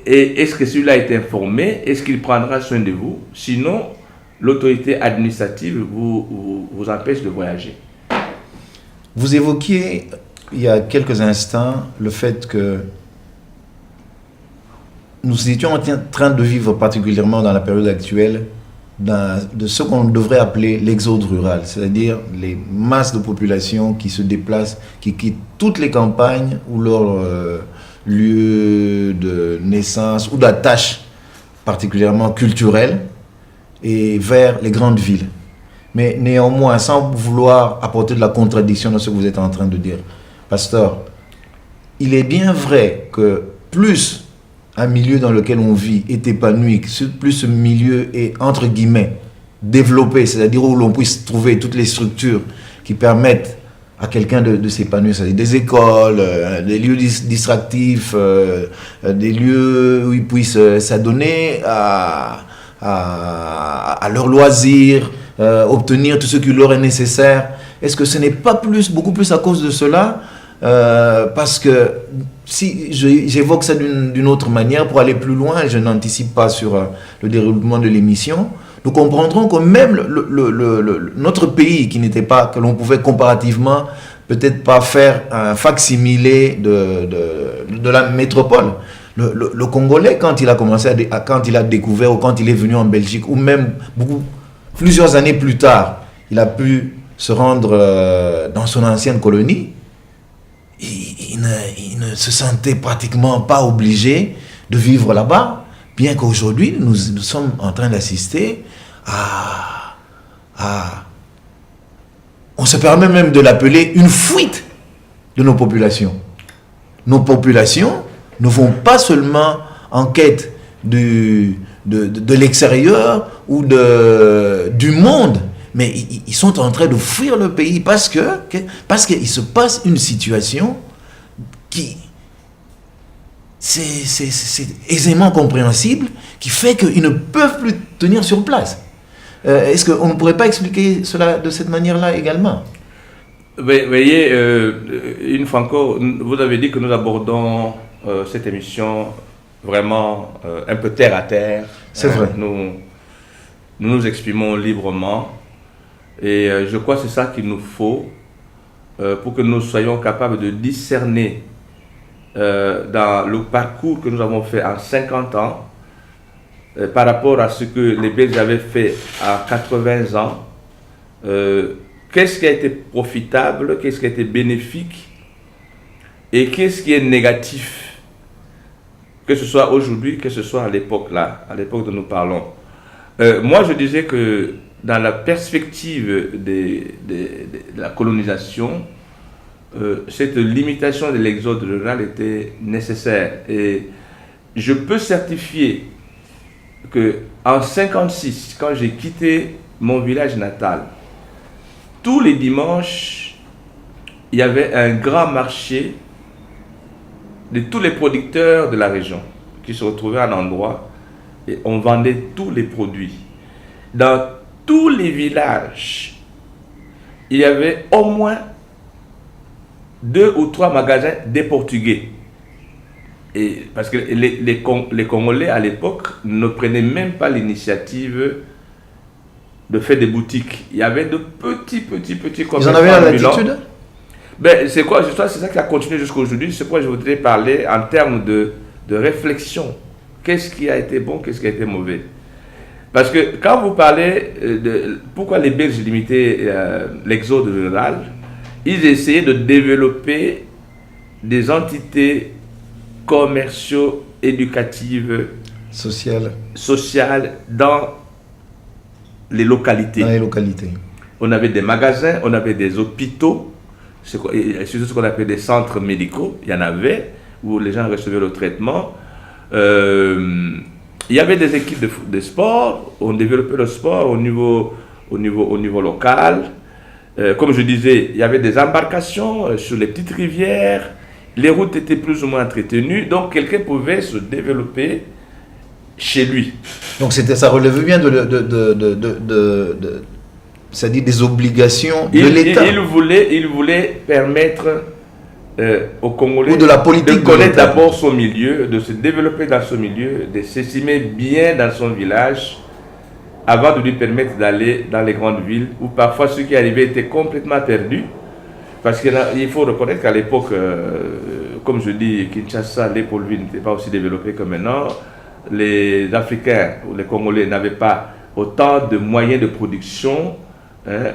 et est-ce que celui-là est informé, est-ce qu'il prendra soin de vous, sinon l'autorité administrative vous empêche de voyager. Vous évoquiez il y a quelques instants le fait que nous étions en train de vivre particulièrement dans la période actuelle de ce qu'on devrait appeler l'exode rural, c'est-à-dire les masses de population qui se déplacent, qui quittent toutes les campagnes ou leur lieu de naissance ou d'attache particulièrement culturelle et vers les grandes villes. Mais néanmoins, sans vouloir apporter de la contradiction dans ce que vous êtes en train de dire, pasteur, il est bien vrai que plus un milieu dans lequel on vit est épanoui, plus ce milieu est, entre guillemets, développé, c'est-à-dire où l'on puisse trouver toutes les structures qui permettent à quelqu'un de s'épanouir, c'est-à-dire des écoles, des lieux distractifs, des lieux où ils puissent s'adonner à leurs loisirs, obtenir tout ce qui leur est nécessaire. Est-ce que ce n'est pas beaucoup plus à cause de cela parce que si j'évoque ça d'une autre manière, pour aller plus loin, je n'anticipe pas sur le déroulement de l'émission, nous comprendrons que même notre pays, qui n'était pas, que l'on pouvait comparativement peut-être pas faire un facsimilé de la métropole, le Congolais, quand il a commencé quand il a découvert, ou quand il est venu en Belgique, ou même plusieurs années plus tard, il a pu se rendre dans son ancienne colonie, il ne se sentait pratiquement pas obligé de vivre là-bas, bien qu'aujourd'hui, nous sommes en train d'assister on se permet même de l'appeler une fuite de nos populations. Nos populations ne vont pas seulement en quête de l'extérieur ou du monde, mais ils sont en train de fuir le pays parce qu'il se passe une situation qui c'est aisément compréhensible, qui fait qu'ils ne peuvent plus tenir sur place. Est-ce qu'on ne pourrait pas expliquer cela de cette manière-là également? Voyez, une fois encore, vous avez dit que nous abordons cette émission vraiment un peu terre à terre. C'est vrai. Nous exprimons librement et je crois que c'est ça qu'il nous faut pour que nous soyons capables de discerner dans le parcours que nous avons fait en 50 ans par rapport à ce que les Belges avaient fait à 80 ans. Qu'est-ce qui a été profitable, qu'est-ce qui a été bénéfique et qu'est-ce qui est négatif, que ce soit aujourd'hui, que ce soit à l'époque là, à l'époque dont nous parlons. Moi, je disais que dans la perspective de la colonisation, cette limitation de l'exode rural était nécessaire. Et je peux certifier qu'en 1956, quand j'ai quitté mon village natal, tous les dimanches, il y avait un grand marché de tous les producteurs de la région qui se retrouvaient à un endroit et on vendait tous les produits. Dans tous les villages, il y avait au moins 2 ou 3 magasins des Portugais. Et parce que les Congolais à l'époque ne prenaient même pas l'initiative de faire des boutiques. Il y avait de petits commerçants. Ils en avaient la latitude? Ben, c'est ça qui a continué jusqu'à aujourd'hui. C'est quoi je voudrais parler en termes de réflexion. Qu'est-ce qui a été bon, qu'est-ce qui a été mauvais? Parce que quand vous parlez de pourquoi les Belges limitaient l'exode rural, ils essayaient de développer des entités commerciaux, éducatives, sociales dans les localités. Dans les localités. On avait des magasins, on avait des hôpitaux, surtout ce qu'on appelle des centres médicaux, il y en avait, où les gens recevaient le traitement. Il y avait des équipes de sport, on développait le sport au niveau local. Comme je disais, il y avait des embarcations sur les petites rivières, les routes étaient plus ou moins entretenues, donc quelqu'un pouvait se développer chez lui. Donc ça relevait bien c'est-à-dire des obligations de l'État. Il voulait permettre aux Congolais ou de la politique de connaître d'abord son milieu, de se développer dans son milieu, de s'estimer bien dans son village, avant de lui permettre d'aller dans les grandes villes, où parfois ceux qui arrivaient étaient complètement perdus. Parce qu'il faut reconnaître qu'à l'époque, comme je dis, Kinshasa, les pôles villes n'étaient pas aussi développés que maintenant. Les Africains ou les Congolais n'avaient pas autant de moyens de production,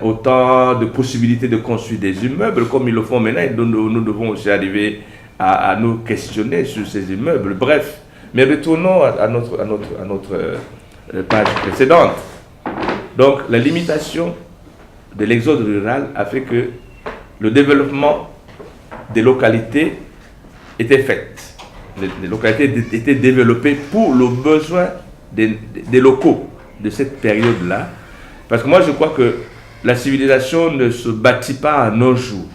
autant de possibilités de construire des immeubles comme ils le font maintenant. Et nous devons aussi arriver à nous questionner sur ces immeubles. Bref, mais retournons à notre page précédente. Donc, la limitation de l'exode rural a fait que le développement des localités était fait. Les localités étaient développées pour le besoin des locaux de cette période-là. Parce que moi, je crois que la civilisation ne se bâtit pas en un jour.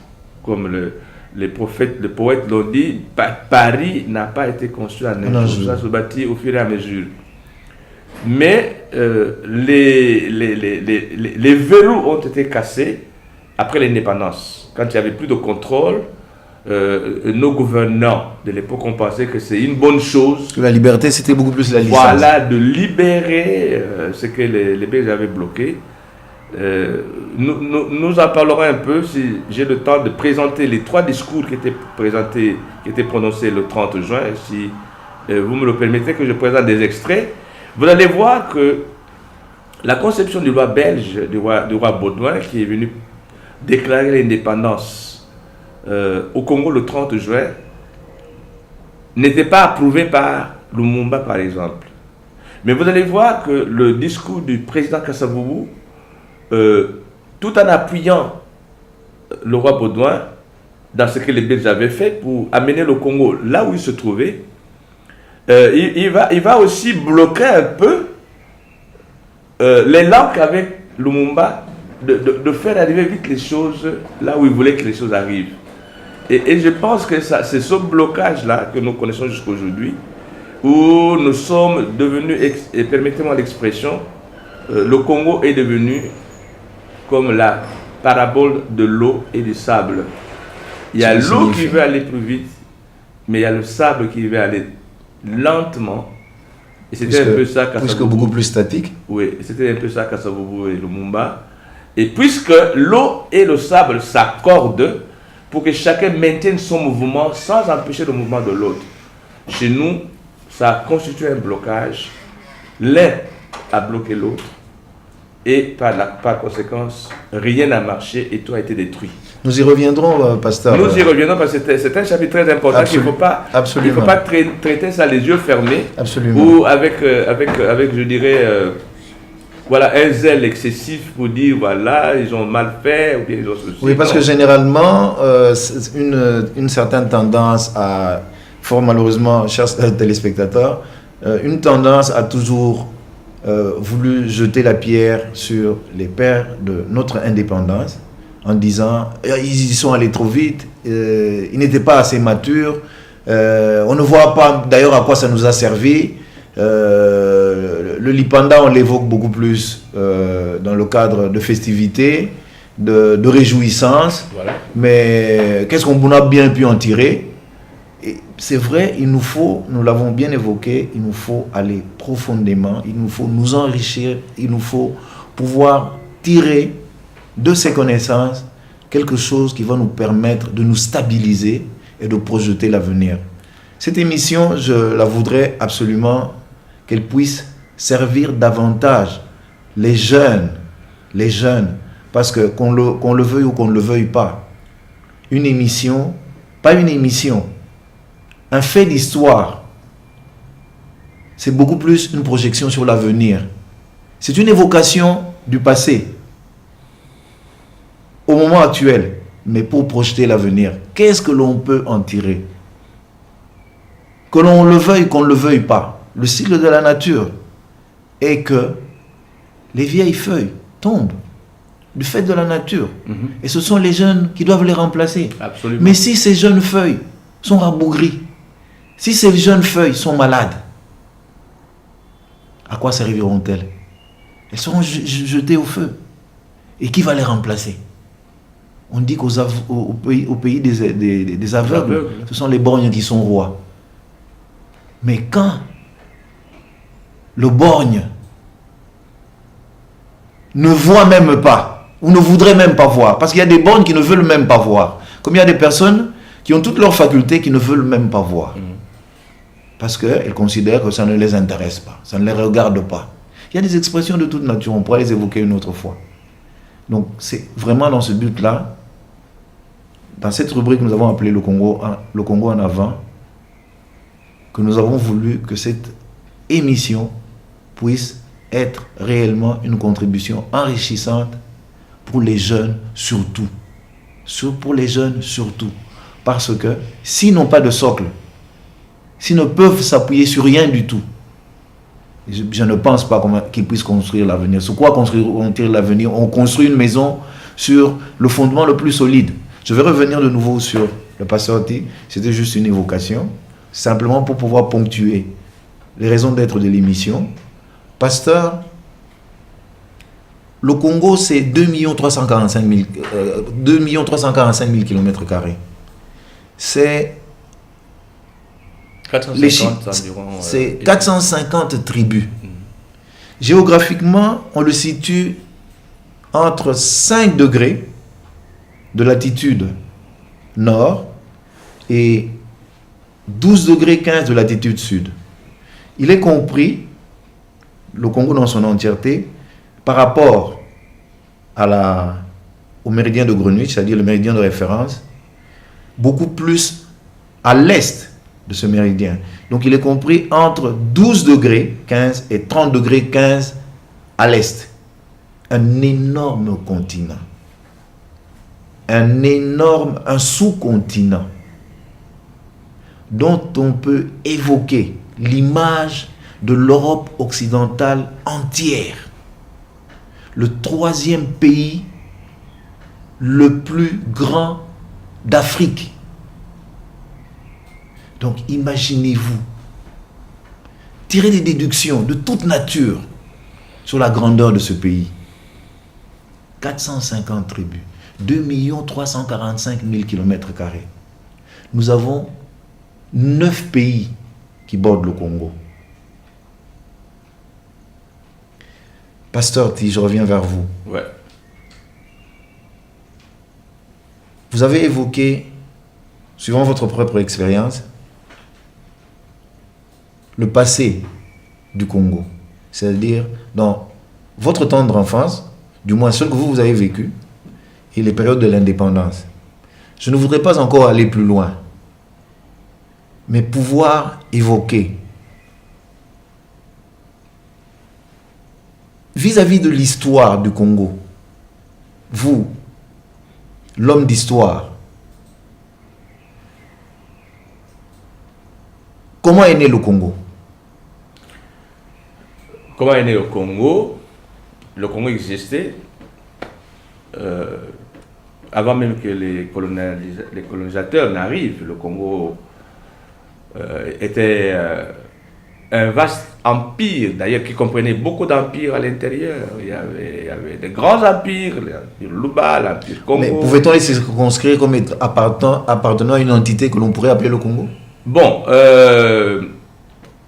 Comme les poètes l'ont dit, Paris n'a pas été construit en un jour. Ça se bâtit au fur et à mesure. Mais les verrous ont été cassés après l'indépendance. Quand il n'y avait plus de contrôle, nos gouvernants de l'époque ont pensé que c'est une bonne chose. Que la liberté, c'était beaucoup plus la licence. Voilà, de libérer ce que les Belges avaient bloqué. Nous en parlerons un peu si j'ai le temps de présenter les 3 discours qui étaient prononcés le 30 juin. Si vous me le permettez que je présente des extraits, vous allez voir que la conception du roi belge, du roi Baudouin, qui est venu déclarer l'indépendance au Congo le 30 juin, n'était pas approuvé par Lumumba, par exemple. Mais vous allez voir que le discours du président Kasavubu, tout en appuyant le roi Baudouin dans ce que les Belges avaient fait pour amener le Congo là où il se trouvait, il va aussi bloquer un peu l'élan qu'avait Lumumba de faire arriver vite les choses là où il voulait que les choses arrivent. Et je pense que c'est ce blocage-là que nous connaissons jusqu'à aujourd'hui, où nous sommes devenus, et permettez-moi l'expression, le Congo est devenu comme la parabole de l'eau et du sable. Il y a l'eau qui veut aller plus vite, mais il y a le sable qui veut aller lentement. Et c'était un peu ça Puisque beaucoup plus statique. Oui, c'était un peu ça Kasavubu et Lumumba. Et puisque l'eau et le sable s'accordent pour que chacun maintienne son mouvement sans empêcher le mouvement de l'autre. Chez nous, ça a constitué un blocage. L'un a bloqué l'autre. Et par conséquence, rien n'a marché et tout a été détruit. Nous y reviendrons, pasteur. Nous y reviendrons parce que c'est un chapitre très important qu'il ne faut pas traiter ça les yeux fermés. Absolument. Ou avec je dirais, voilà, un zèle excessif pour dire, voilà, ils ont mal fait ou bien ils ont ceci. Oui, parce que généralement, une certaine tendance à, fort malheureusement, chers téléspectateurs, une tendance à toujours voulu jeter la pierre sur les pères de notre indépendance en disant ils y sont allés trop vite, ils n'étaient pas assez matures, on ne voit pas d'ailleurs à quoi ça nous a servi. Le Lipanda, on l'évoque beaucoup plus dans le cadre de festivités, de réjouissances, voilà. Mais qu'est-ce qu'on a bien pu en tirer? Et c'est vrai, il nous faut, nous l'avons bien évoqué, il nous faut aller profondément, il nous faut nous enrichir, il nous faut pouvoir tirer de ces connaissances quelque chose qui va nous permettre de nous stabiliser et de projeter l'avenir. Cette émission, je la voudrais absolument qu'elle puisse servir davantage les jeunes, parce que qu'on le veuille ou qu'on ne le veuille pas, une émission, pas une émission, un fait d'histoire, c'est beaucoup plus une projection sur l'avenir. C'est une évocation du passé, au moment actuel, mais pour projeter l'avenir. Qu'est-ce que l'on peut en tirer? Que l'on le veuille, qu'on ne le veuille pas. Le cycle de la nature est que les vieilles feuilles tombent du fait de la nature. Et ce sont les jeunes qui doivent les remplacer. Absolument. Mais si ces jeunes feuilles sont rabougries, si ces jeunes feuilles sont malades, à quoi serviront-elles? Elles seront jetées au feu. Et qui va les remplacer? On dit qu'au pays des aveugles, ce sont les borgnes qui sont rois. Mais quand le borgne ne voit même pas, ou ne voudrait même pas voir, parce qu'il y a des borgnes qui ne veulent même pas voir, comme il y a des personnes qui ont toutes leurs facultés qui ne veulent même pas voir, parce qu'elles considèrent que ça ne les intéresse pas, ça ne les regarde pas. Il y a des expressions de toute nature, on pourra les évoquer une autre fois. Donc c'est vraiment dans ce but-là, dans cette rubrique que nous avons appelée le Congo en avant, que nous avons voulu que cette émission puisse être réellement une contribution enrichissante pour les jeunes surtout. Pour les jeunes surtout. Parce que s'ils n'ont pas de socle, s'ils ne peuvent s'appuyer sur rien du tout, je ne pense pas qu'ils puissent construire l'avenir. Sur quoi construire l'avenir? On construit une maison sur le fondement le plus solide. Je vais revenir de nouveau sur le pasteur T. C'était juste une évocation, simplement pour pouvoir ponctuer les raisons d'être de l'émission. Pasteur, le Congo, c'est 2 345 000 km². C'est 450 tribus. Géographiquement, on le situe entre 5 degrés de latitude nord et 12 degrés 15 de latitude sud. Il est compris, le Congo dans son entièreté, par rapport au méridien de Greenwich, c'est-à-dire le méridien de référence, beaucoup plus à l'est de ce méridien. Donc il est compris entre 12 degrés 15 et 30 degrés 15 à l'est. Un énorme continent. Un sous-continent dont on peut évoquer l'image de l'Europe occidentale entière. Le 3e pays le plus grand d'Afrique. Donc imaginez-vous, tirer des déductions de toute nature sur la grandeur de ce pays. 450 tribus, 2 345 000 km². Nous avons 9 pays qui bordent le Congo. Pasteur Ti, je reviens vers vous. Ouais. Vous avez évoqué, suivant votre propre expérience, le passé du Congo. C'est-à-dire, dans votre tendre enfance, du moins celle que vous avez vécu, et les périodes de l'indépendance. Je ne voudrais pas encore aller plus loin, mais pouvoir évoquer, vis-à-vis de l'histoire du Congo, vous, l'homme d'histoire, comment est né le Congo? Comment est né le Congo? Le Congo existait avant même que les colonisateurs n'arrivent. Le Congo était un vaste empire, d'ailleurs, qui comprenait beaucoup d'empires à l'intérieur. Il y avait des grands empires, l'empire Luba, l'empire Congo. Mais pouvait-on les circonscrire comme appartenant à une entité que l'on pourrait appeler le Congo? Bon,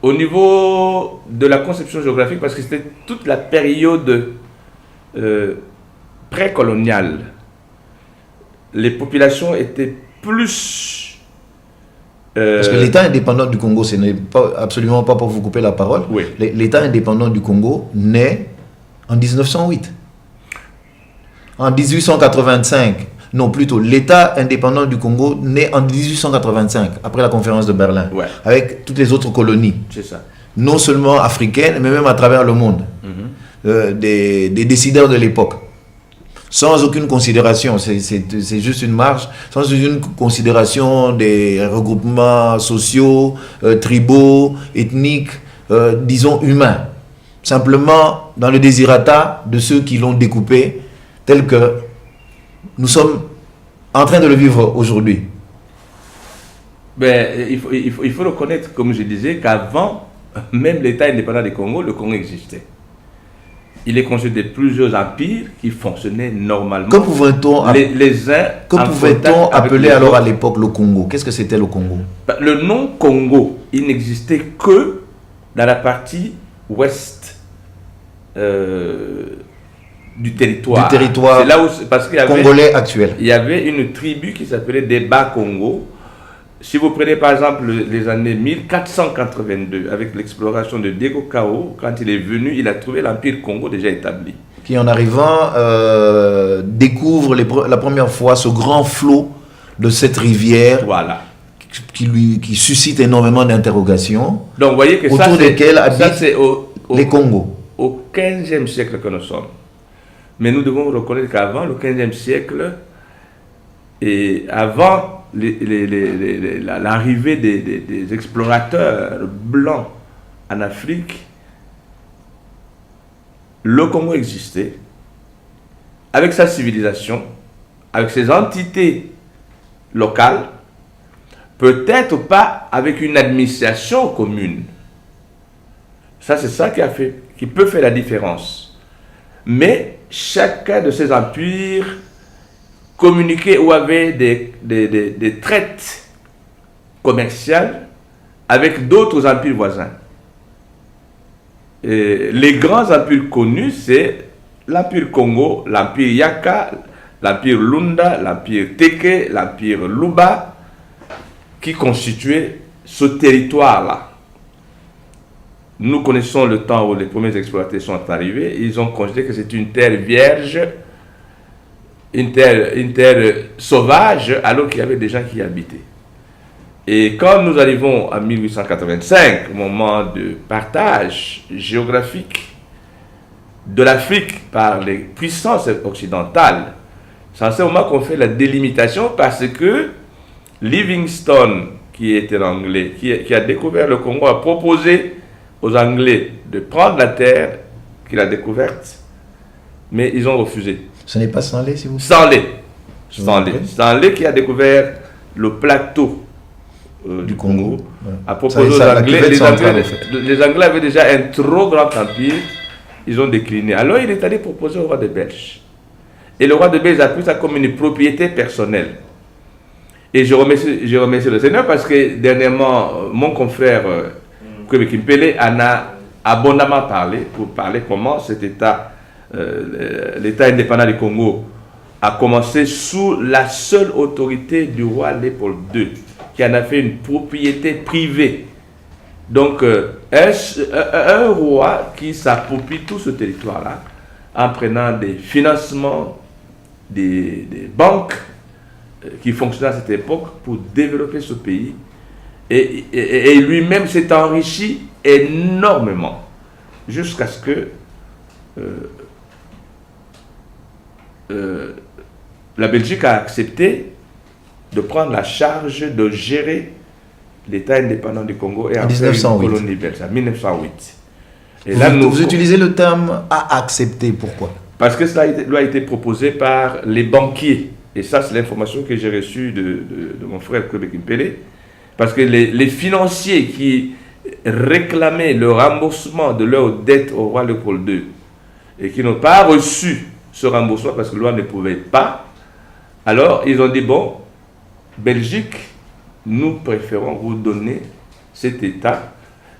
au niveau de la conception géographique, parce que c'était toute la période précoloniale, les populations étaient plus... Parce que l'État indépendant du Congo, ce n'est pas, absolument pas pour vous couper la parole, oui. L'État indépendant du Congo naît en 1908. En 1885, non plutôt, l'État indépendant du Congo naît en 1885, après la conférence de Berlin, Ouais. avec toutes les autres colonies, C'est ça. non seulement africaines, mais même à travers le monde, des décideurs de l'époque. Sans aucune considération, c'est juste une marche, sans aucune considération des regroupements sociaux, tribaux, ethniques, disons humains. Simplement dans le désirata de ceux qui l'ont découpé, tel que nous sommes en train de le vivre aujourd'hui. Ben, il faut reconnaître, comme je disais, qu'avant même l'État indépendant du Congo, le Congo existait. Il est constitué de plusieurs empires qui fonctionnaient normalement. Que pouvait-on appeler alors à l'époque le Congo? Qu'est-ce que c'était le Congo? Le nom Congo, il n'existait que dans la partie ouest du territoire. Du territoire c'est là où, parce qu'il y avait, congolais actuel. Il y avait une tribu qui s'appelait des Bas-Congo. Si vous prenez par exemple les années 1482, avec l'exploration de Diego Cao, quand il est venu, il a trouvé l'Empire Congo déjà établi. Qui en arrivant découvre la première fois ce grand flot de cette rivière, voilà, qui suscite énormément d'interrogations. Donc vous voyez que autour desquelles habitent les Congos. Au 15e siècle que nous sommes. Mais nous devons reconnaître qu'avant le 15e siècle, et avant l'arrivée des explorateurs blancs en Afrique, le Congo existait, avec sa civilisation, avec ses entités locales, peut-être pas avec une administration commune. Ça, c'est ça qui peut faire la différence. Mais chacun de ces empires communiquaient ou avaient des traites commerciales avec d'autres empires voisins. Et les grands empires connus, c'est l'Empire Congo, l'Empire Yaka, l'Empire Lunda, l'Empire Teke, l'Empire Luba, qui constituaient ce territoire-là. Nous connaissons le temps où les premiers explorateurs sont arrivés. Ils ont considéré que c'est une terre vierge, une terre sauvage, alors qu'il y avait des gens qui y habitaient. Et quand nous arrivons en 1885, au moment de partage géographique de l'Afrique par les puissances occidentales, c'est en ce moment qu'on fait la délimitation, parce que Livingstone, qui était un Anglais, qui a découvert le Congo, a proposé aux Anglais de prendre la terre qu'il a découverte, mais ils ont refusé. Ce n'est pas Stanley, si vous Stanley. Stanley qui a découvert le plateau du Congo, ouais. a proposé aux Anglais. Les Anglais avaient déjà un trop grand empire ils ont décliné. Alors il est allé proposer au roi de Belge. Et le roi de Belge a pris ça comme une propriété personnelle. Et je remercie le Seigneur parce que dernièrement, mon confrère Kwebe Kimpele en a abondamment parlé pour parler comment cet État, l'État indépendant du Congo, a commencé sous la seule autorité du roi Léopold II, qui en a fait une propriété privée. Donc, un roi qui s'approprie tout ce territoire-là en prenant des financements des banques qui fonctionnaient à cette époque pour développer ce pays. Et lui-même s'est enrichi énormément jusqu'à ce que la Belgique a accepté de prendre la charge de gérer l'État indépendant du Congo et en en 1908. une colonie belge, en 1908. Et Vous utilisez le terme « à accepter », pourquoi? Parce que cela lui a été proposé par les banquiers. Et ça, c'est l'information que j'ai reçue de mon frère Kwebe Kimpele. Parce que les financiers qui réclamaient le remboursement de leurs dettes au roi Léopold II et qui n'ont pas reçu ce remboursement parce que le roi ne pouvait pas, alors ils ont dit, bon, Belgique, nous préférons vous donner cet État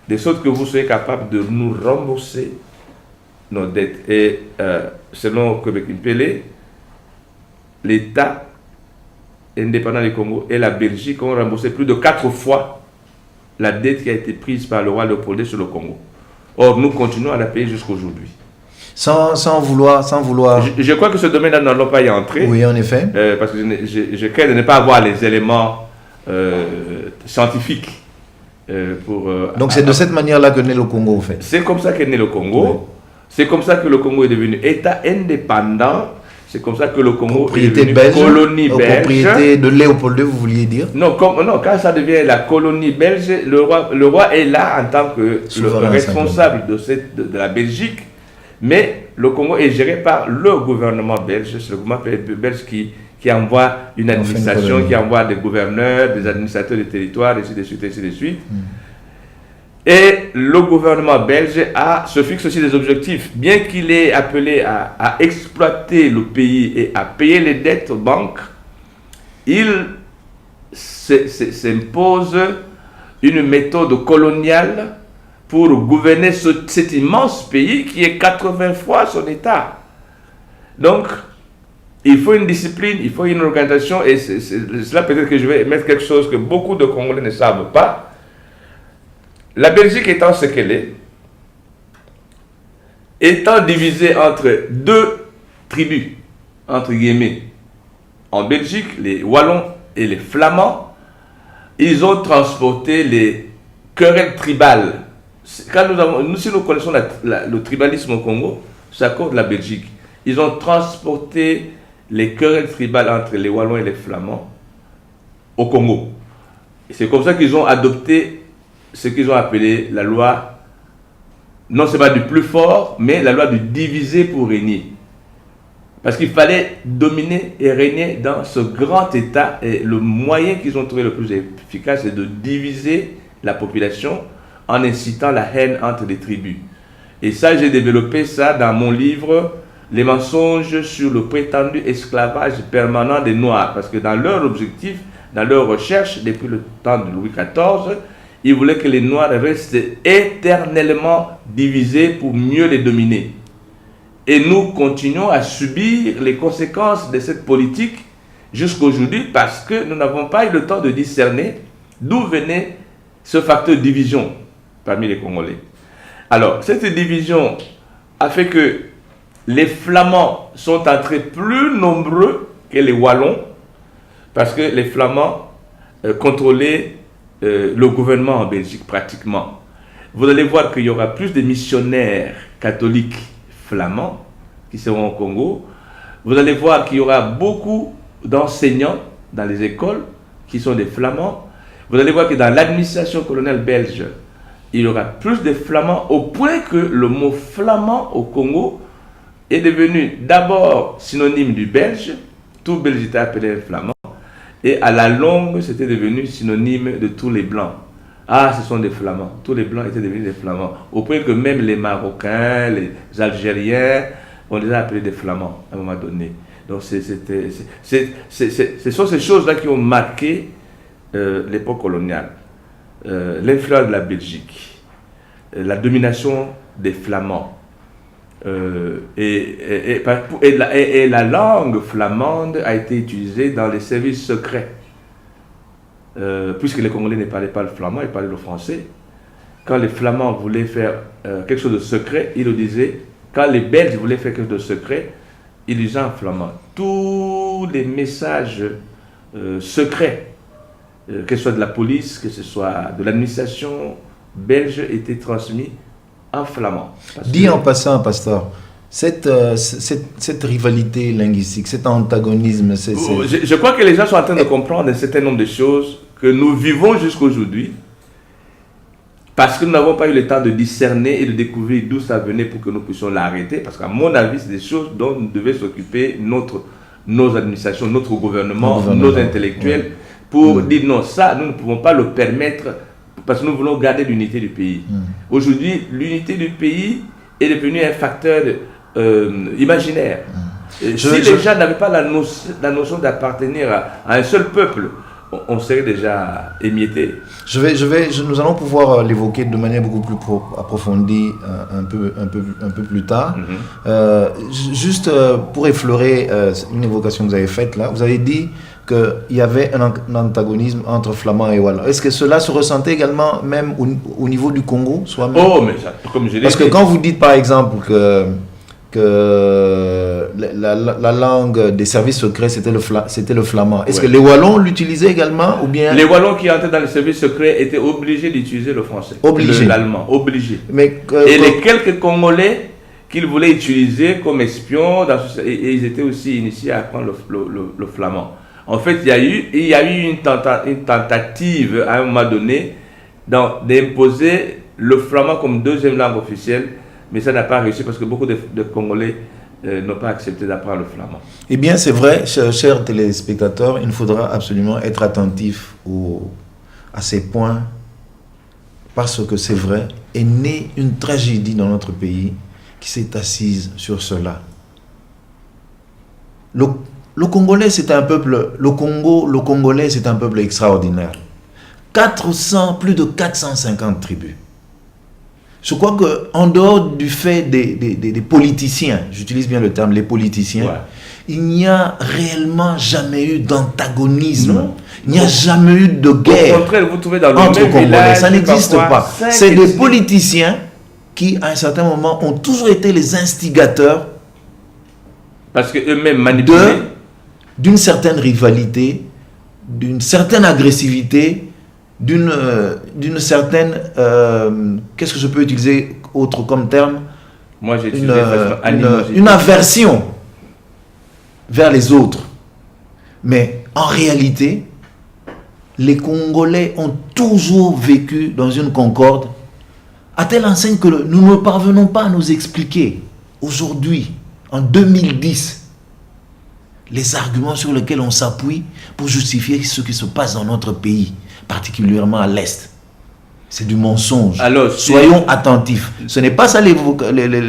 de sorte que vous soyez capable de nous rembourser nos dettes. Et selon Kwebe Kimpele, l'État indépendant du Congo et la Belgique ont remboursé plus de 4 fois la dette qui a été prise par le roi Léopold II sur le Congo. Or, nous continuons à la payer jusqu'aujourd'hui. Sans vouloir... Je crois que ce domaine-là, nous n'allons pas y entrer. Oui, en effet. Parce que je crains de ne pas avoir les éléments scientifiques. Donc c'est de cette manière-là que naît le Congo, en fait. C'est comme ça qu'est né le Congo. Oui. C'est comme ça que le Congo est devenu État indépendant. C'est comme ça que le Congo est devenu colonie belge. Propriété de Léopold II, vous vouliez dire? Non, quand ça devient la colonie belge, le roi est là en tant que le responsable de la Belgique. Mais le Congo est géré par le gouvernement belge. C'est le gouvernement belge qui envoie une administration, qui envoie des gouverneurs, des administrateurs de territoire, ainsi de suite, ainsi de suite. Et le gouvernement belge se fixe aussi des objectifs. Bien qu'il est appelé à exploiter le pays et à payer les dettes aux banques, il s'impose une méthode coloniale pour gouverner cet immense pays qui est 80 fois son État. Donc, il faut une discipline, il faut une organisation, et c'est là peut-être que je vais mettre quelque chose que beaucoup de Congolais ne savent pas. La Belgique étant ce qu'elle est, étant divisée entre deux tribus, entre guillemets, en Belgique, les Wallons et les Flamands, ils ont transporté les querelles tribales. Quand si nous connaissons le tribalisme au Congo, c'est à cause de la Belgique. Ils ont transporté les querelles tribales entre les Wallons et les Flamands au Congo. Et c'est comme ça qu'ils ont adopté ce qu'ils ont appelé la loi, non c'est pas du plus fort, mais la loi du diviser pour régner. Parce qu'il fallait dominer et régner dans ce grand État, et le moyen qu'ils ont trouvé le plus efficace, c'est de diviser la population en incitant la haine entre les tribus. Et ça, j'ai développé ça dans mon livre « Les mensonges sur le prétendu esclavage permanent des Noirs ». Parce que dans leur objectif, dans leur recherche, depuis le temps de Louis XIV, ils voulaient que les Noirs restent éternellement divisés pour mieux les dominer. Et nous continuons à subir les conséquences de cette politique jusqu'aujourd'hui parce que nous n'avons pas eu le temps de discerner d'où venait ce facteur de division parmi les Congolais. Alors, cette division a fait que les Flamands sont entrés plus nombreux que les Wallons parce que les Flamands contrôlaient le gouvernement en Belgique pratiquement. Vous allez voir qu'il y aura plus de missionnaires catholiques flamands qui seront au Congo. Vous allez voir qu'il y aura beaucoup d'enseignants dans les écoles qui sont des Flamands. Vous allez voir que dans l'administration coloniale belge, il y aura plus de Flamands au point que le mot flamand au Congo est devenu d'abord synonyme du belge. Tout belge était appelé flamand. Et à la longue, c'était devenu synonyme de tous les blancs. Ah, ce sont des Flamands. Tous les Blancs étaient devenus des Flamands. Au point que même les Marocains, les Algériens, on les a appelés des Flamands à un moment donné. Donc ce sont ces choses-là qui ont marqué l'époque coloniale. L'influence de la Belgique, la domination des Flamands. Et la langue flamande a été utilisée dans les services secrets. Puisque les Congolais ne parlaient pas le flamand, ils parlaient le français. Quand les Flamands voulaient faire quelque chose de secret, ils le disaient. Quand les Belges voulaient faire quelque chose de secret, ils disaient en flamand. Tous les messages secrets, que ce soit de la police, que ce soit de l'administration belge, étaient transmis en flamand. Dit en passant, pasteur, cette rivalité linguistique, cet antagonisme, Je crois que les gens sont en train de comprendre un certain nombre de choses que nous vivons jusqu'à aujourd'hui, parce que nous n'avons pas eu le temps de discerner et de découvrir d'où ça venait pour que nous puissions l'arrêter, parce qu'à mon avis, c'est des choses dont nous devions s'occuper nos administrations, notre gouvernement, nos intellectuels, pour dire non, ça, nous ne pouvons pas le permettre, parce que nous voulons garder l'unité du pays. Aujourd'hui, l'unité du pays est devenue un facteur imaginaire. Si les gens n'avaient pas la notion d'appartenir à un seul peuple, on serait déjà émietté. Nous allons pouvoir l'évoquer de manière beaucoup plus approfondie un peu plus tard. Juste pour effleurer une évocation que vous avez faite là, vous avez dit qu'il y avait un antagonisme entre Flamands et Wallons. Est-ce que cela se ressentait également même au niveau du Congo soi-même? Oh, mais ça, comme je l'ai dit. Parce que quand vous dites par exemple que la langue des services secrets c'était le flamand, est-ce que les Wallons l'utilisaient également ou bien... Les Wallons qui entraient dans les services secrets étaient obligés d'utiliser le français, l'allemand, obligés. Et les quelques Congolais qu'ils voulaient utiliser comme espions, et ils étaient aussi initiés à apprendre le flamand. En fait, il y a eu une tentative à un moment donné d'imposer le flamand comme deuxième langue officielle, mais ça n'a pas réussi parce que beaucoup de Congolais n'ont pas accepté d'apprendre le flamand. Eh bien, c'est vrai, chers téléspectateurs, il nous faudra absolument être attentifs à ces points, parce que c'est vrai, est née une tragédie dans notre pays qui s'est assise sur cela. Le Congolais, c'est un peuple, le Congolais, c'est un peuple extraordinaire. Plus de 450 tribus. Je crois qu'en dehors du fait des politiciens, j'utilise bien le terme, les politiciens, il n'y a réellement jamais eu d'antagonisme. Il n'y a jamais eu de guerre. Au contraire, vous trouvez dans le entre même Congolais. village, Ça n'existe pas. 5 C'est des politiciens qui, à un certain moment, ont toujours été les instigateurs parce qu'eux-mêmes manipulés d'une certaine rivalité, d'une certaine agressivité, d'une certaine... qu'est-ce que je peux utiliser autre comme terme? Moi, j'ai utilisé animosité. Une aversion vers les autres. Mais en réalité, les Congolais ont toujours vécu dans une concorde, à telle enseigne que nous ne parvenons pas à nous expliquer aujourd'hui, en 2010, les arguments sur lesquels on s'appuie pour justifier ce qui se passe dans notre pays, particulièrement à l'Est. C'est du mensonge. Alors, soyons attentifs. Ce n'est pas ça les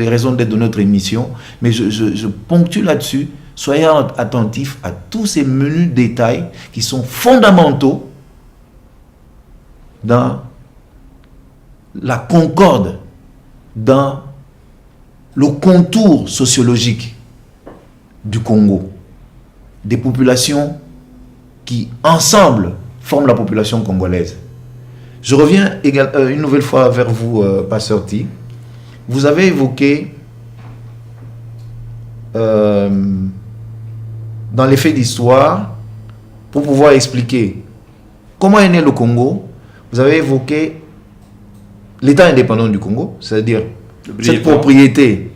raisons d'être de notre émission, mais je ponctue là-dessus. Soyons attentifs à tous ces menus détails qui sont fondamentaux dans la concorde, dans le contour sociologique du Congo. Des populations qui, ensemble, forment la population congolaise. Je reviens une nouvelle fois vers vous, Pasteur Ty. Vous avez évoqué, dans les faits d'histoire, pour pouvoir expliquer comment est né le Congo, vous avez évoqué l'État indépendant du Congo, c'est-à-dire cette propriété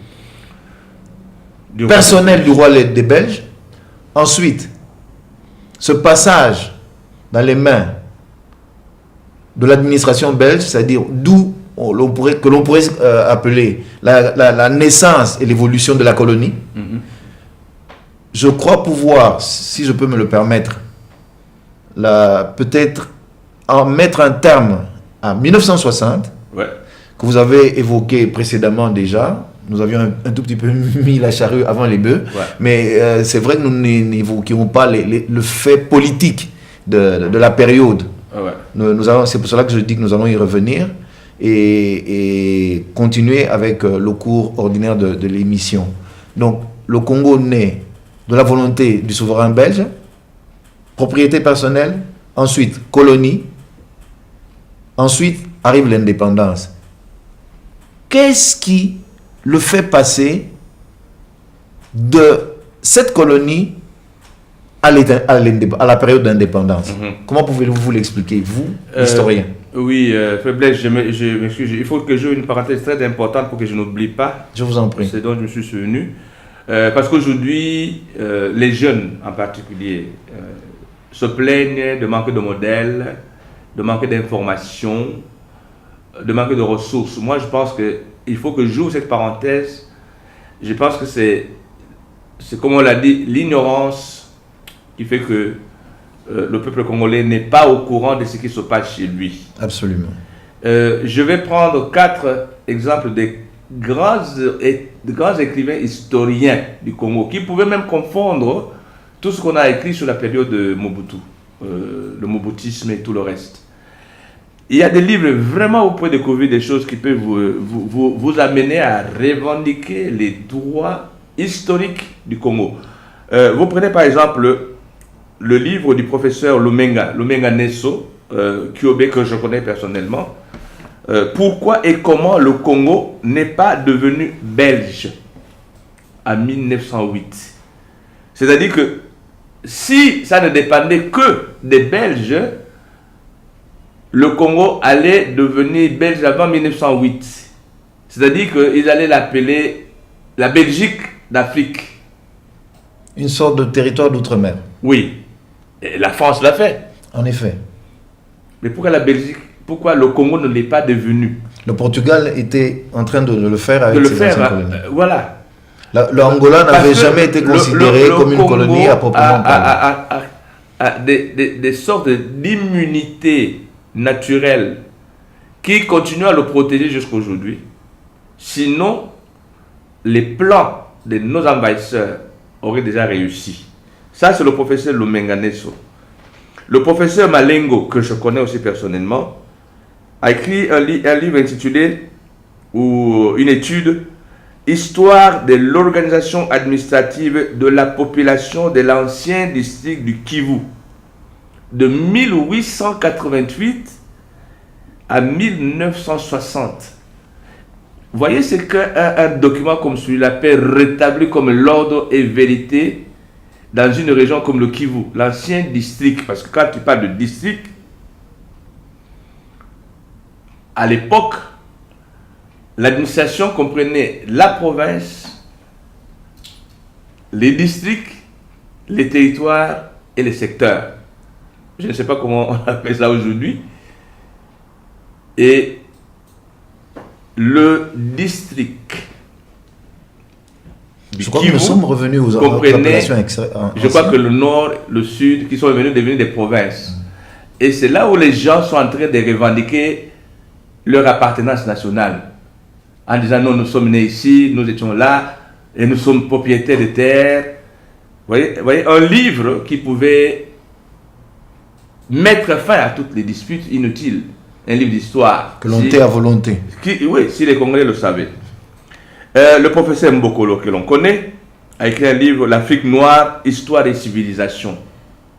personnelle du roi des Belges. Ensuite, ce passage dans les mains de l'administration belge, c'est-à-dire d'où l'on pourrait appeler la naissance et l'évolution de la colonie. Je crois pouvoir, si je peux me le permettre, peut-être en mettre un terme à 1960, Ouais. que vous avez évoqué précédemment déjà. Nous avions un tout petit peu mis la charrue avant les bœufs, Ouais. mais c'est vrai que nous n'évoquions pas le fait politique de la période. Ouais. C'est pour cela que je dis que nous allons y revenir et continuer avec le cours ordinaire de l'émission. Donc, le Congo naît de la volonté du souverain belge, propriété personnelle, ensuite colonie, ensuite arrive l'indépendance. Qu'est-ce qui le fait passer de cette colonie à la période d'indépendance? Comment pouvez-vous vous l'expliquer, vous, historien? Oui, Faiblesse, je m'excuse. Il faut que j'ouvre une parenthèse très importante pour que je n'oublie pas. Je vous en prie. C'est dont je me suis souvenu. Parce qu'aujourd'hui, les jeunes en particulier se plaignent de manquer de modèles, de manquer d'informations, de manquer de ressources. Moi, je pense qu'il faut que j'ouvre cette parenthèse. Je pense que c'est comme on l'a dit, l'ignorance qui fait que le peuple congolais n'est pas au courant de ce qui se passe chez lui. Absolument. Je vais prendre 4 exemples de grands écrivains historiens du Congo qui pouvaient même confondre tout ce qu'on a écrit sur la période de Mobutu, le moboutisme et tout le reste. Il y a des livres vraiment où vous pouvez découvrir des choses qui peuvent vous amener à revendiquer les droits historiques du Congo. Vous prenez par exemple le livre du professeur Lumenga Nesso, Kyobé, que je connais personnellement. Pourquoi et comment le Congo n'est pas devenu belge en 1908. C'est-à-dire que si ça ne dépendait que des Belges, le Congo allait devenir belge avant 1908. C'est-à-dire qu'ils allaient l'appeler la Belgique d'Afrique. Une sorte de territoire d'outre-mer. Oui. Et la France l'a fait. En effet. Mais pourquoi la Belgique, pourquoi le Congo ne l'est pas devenu? Le Portugal était en train de le faire avec ses anciennes colonies. Voilà. Le Angola n'avait jamais été considéré comme une colonie à proprement parler. Des sortes d'immunité naturelle qui continuent à le protéger jusqu'à aujourd'hui. Sinon, les plans de nos envahisseurs auraient déjà réussi. Ça, c'est le professeur Lumenga Nesso. Le professeur Malengo, que je connais aussi personnellement, a écrit un livre intitulé, ou une étude, Histoire de l'organisation administrative de la population de l'ancien district du Kivu, de 1888 à 1960. Vous voyez ce qu'un document comme celui-là peut rétablir comme l'ordre et vérité dans une région comme le Kivu, l'ancien district. Parce que quand tu parles de district, à l'époque, l'administration comprenait la province, les districts, les territoires et les secteurs. Je ne sais pas comment on appelle ça aujourd'hui. Et le district du je crois Kivu, que nous sommes revenus aux appellations je crois que le nord, le sud, qui sont devenus des provinces. Et c'est là où les gens sont en train de revendiquer leur appartenance nationale. En disant non, nous sommes nés ici, nous étions là, et nous sommes propriétaires de terres. Vous voyez, un livre qui pouvait mettre fin à toutes les disputes inutiles. Un livre d'histoire. Que l'on tait à volonté. Oui, si les Congolais le savaient. Le professeur Mbokolo, que l'on connaît, a écrit un livre, L'Afrique noire, Histoire et civilisation,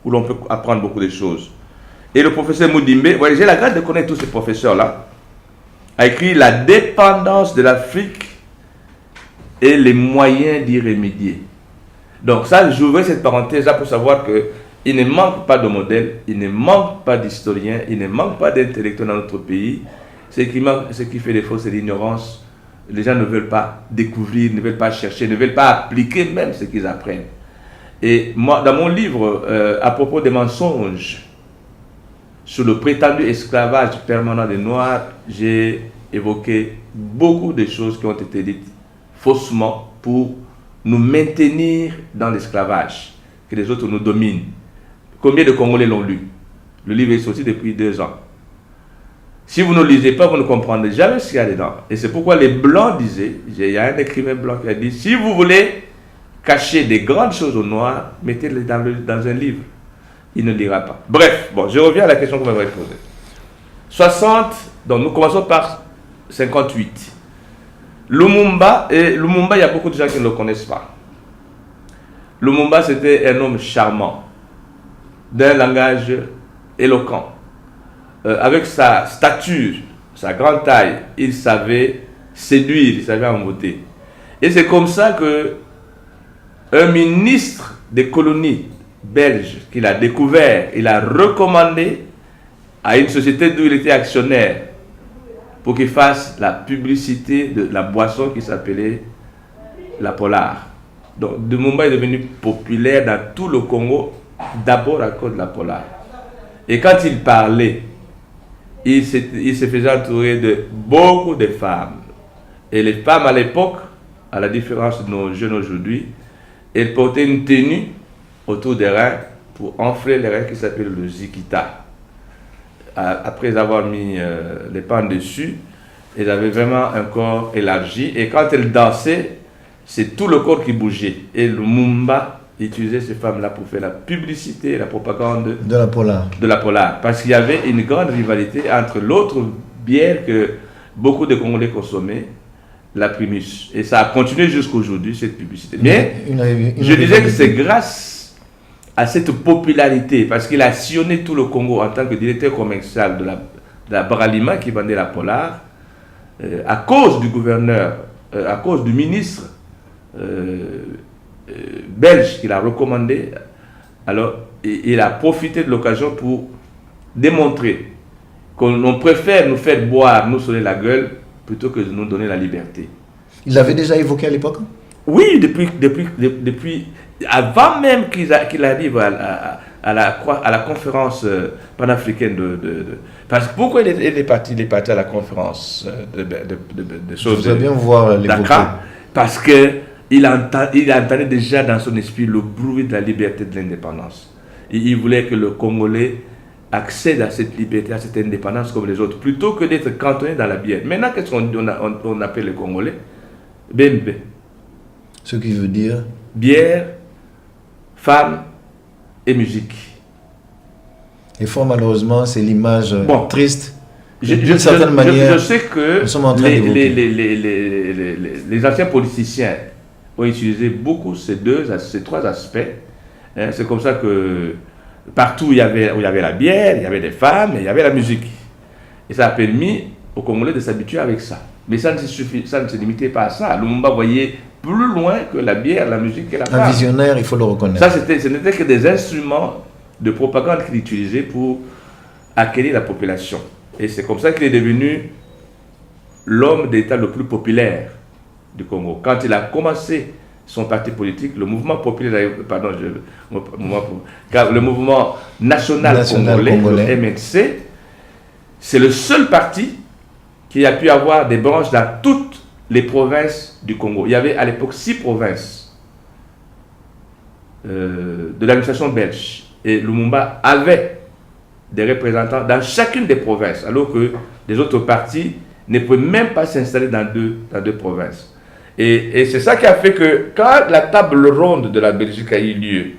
où l'on peut apprendre beaucoup de choses. Et le professeur Moudimbe, ouais, j'ai la grâce de connaître tous ces professeurs-là, a écrit La dépendance de l'Afrique et les moyens d'y remédier. Donc ça, j'ouvrais cette parenthèse-là pour savoir qu'il ne manque pas de modèles, il ne manque pas d'historiens, il ne manque pas d'intellectuels dans notre pays. Ce qui fait défaut, c'est l'ignorance. Les gens ne veulent pas découvrir, ne veulent pas chercher, ne veulent pas appliquer même ce qu'ils apprennent. Et moi, dans mon livre, à propos des mensonges sur le prétendu esclavage permanent des Noirs, j'ai évoqué beaucoup de choses qui ont été dites faussement pour nous maintenir dans l'esclavage, que les autres nous dominent. Combien de Congolais l'ont lu? Le livre est sorti depuis 2 ans. Si vous ne lisez pas, vous ne comprendrez jamais ce qu'il y a dedans. Et c'est pourquoi les Blancs disaient, il y a un écrivain blanc qui a dit, si vous voulez cacher des grandes choses aux Noirs, mettez-les dans un livre. Il ne lira pas. Bref, bon, je reviens à la question que vous m'avez posée. 60, donc nous commençons par 58. Lumumba, il y a beaucoup de gens qui ne le connaissent pas. Lumumba, c'était un homme charmant, d'un langage éloquent. Avec sa stature, sa grande taille, il savait séduire, il savait embouter. Et c'est comme ça que un ministre des colonies belges qu'il a découvert, il a recommandé à une société d'où il était actionnaire pour qu'il fasse la publicité de la boisson qui s'appelait la Polar. Donc Lumumba est devenu populaire dans tout le Congo, d'abord à cause de la Polar. Et quand il parlait, il se faisait entourer de beaucoup de femmes. Et les femmes à l'époque, à la différence de nos jeunes aujourd'hui, elles portaient une tenue autour des reins pour enfler les reins qui s'appelle le zikita. Après avoir mis les pans dessus, elles avaient vraiment un corps élargi. Et quand elles dansaient, c'est tout le corps qui bougeait. Et Lumumba utilisait ces femmes-là pour faire la publicité et la propagande de la Polar. De la Polar. Parce qu'il y avait une grande rivalité entre l'autre bière que beaucoup de Congolais consommaient, la Primus. Et ça a continué jusqu'aujourd'hui, cette publicité. Mais je disais que c'est grâce à cette popularité, parce qu'il a sillonné tout le Congo en tant que directeur commercial de la Bralima qui vendait la Polar, à cause du gouverneur, à cause du ministre belge qu'il a recommandé. Alors il a profité de l'occasion pour démontrer qu'on préfère nous faire boire, nous sonner la gueule, plutôt que de nous donner la liberté. Il l'avait déjà évoqué à l'époque? Oui, depuis avant même qu'il arrive à la conférence panafricaine parce que pourquoi il est parti à la conférence de choses je voudrais bien voir Dakar, parce qu'il entendait déjà dans son esprit le bruit de la liberté de l'indépendance. Il voulait que le Congolais accède à cette liberté, à cette indépendance comme les autres, plutôt que d'être cantonné dans la bière. Maintenant, qu'est-ce qu'on appelle les Congolais? BNB. Ce qui veut dire bière, femmes et musique. Et fort malheureusement, c'est l'image triste. D'une certaine manière, je sais que nous sommes en train les anciens politiciens ont utilisé beaucoup ces trois aspects. C'est comme ça que partout où il y avait la bière, il y avait des femmes, et il y avait la musique. Et ça a permis aux Congolais de s'habituer avec ça. Mais ça ne se limitait pas à ça. Lumumba voyait plus loin que la bière, la musique et la femme. Un visionnaire, il faut le reconnaître. Ça, ce n'était que des instruments de propagande qu'il utilisait pour acquérir la population. Et c'est comme ça qu'il est devenu l'homme d'État le plus populaire du Congo. Quand il a commencé son parti politique, le mouvement populaire, le mouvement national congolais, le MNC, c'est le seul parti qui a pu avoir des branches dans toutes les provinces du Congo. Il y avait à l'époque 6 provinces de l'administration belge. Et Lumumba avait des représentants dans chacune des provinces, alors que les autres partis ne pouvaient même pas s'installer dans deux provinces. Et c'est ça qui a fait que quand la table ronde de la Belgique a eu lieu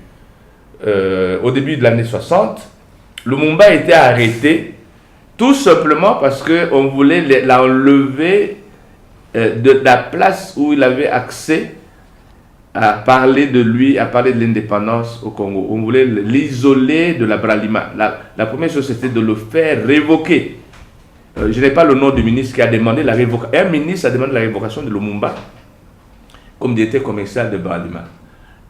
au début de l'année 60, Lumumba a été arrêté tout simplement parce qu'on voulait l'enlever de la place où il avait accès à parler de lui, à parler de l'indépendance au Congo. On voulait l'isoler de la Bralima. La première chose, c'était de le faire révoquer. Je n'ai pas le nom du ministre qui a demandé la révocation. Un ministre a demandé la révocation de Lumumba comme directeur commercial de Bralima.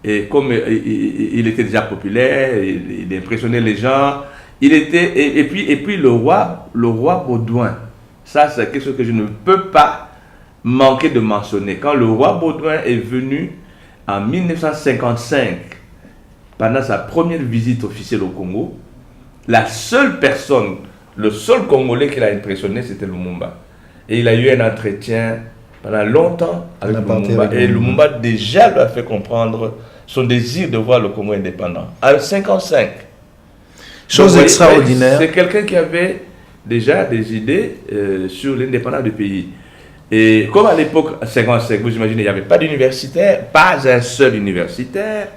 Et comme il était déjà populaire, il impressionnait les gens, et puis le roi Baudouin, ça c'est quelque chose que je ne peux pas manquer de mentionner. Quand le roi Baudouin est venu en 1955, pendant sa première visite officielle au Congo, la seule personne, le seul Congolais qui l'a impressionné, c'était Lumumba. Et il a eu un entretien pendant longtemps avec Lumumba. Et Lumumba déjà lui a fait comprendre son désir de voir le Congo indépendant. En 1955. Chose extraordinaire. C'est quelqu'un qui avait déjà des idées sur l'indépendance du pays. Et comme à l'époque 55, vous imaginez, il n'y avait pas d'universitaire, pas un seul universitaire.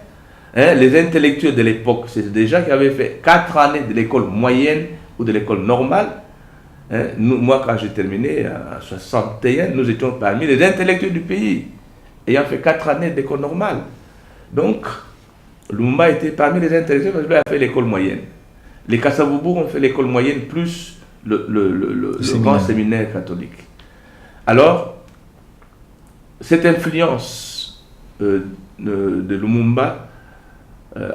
Hein, les intellectuels de l'époque, c'est déjà qui avaient fait 4 années de l'école moyenne ou de l'école normale. Hein, moi, quand j'ai terminé en 61, nous étions parmi les intellectuels du pays, ayant fait 4 années d'école normale. Donc, Lumumba était parmi les intellectuels parce qu'il a fait l'école moyenne. Les Kasavubu ont fait l'école moyenne plus le grand séminaire catholique. Alors, cette influence de Lumumba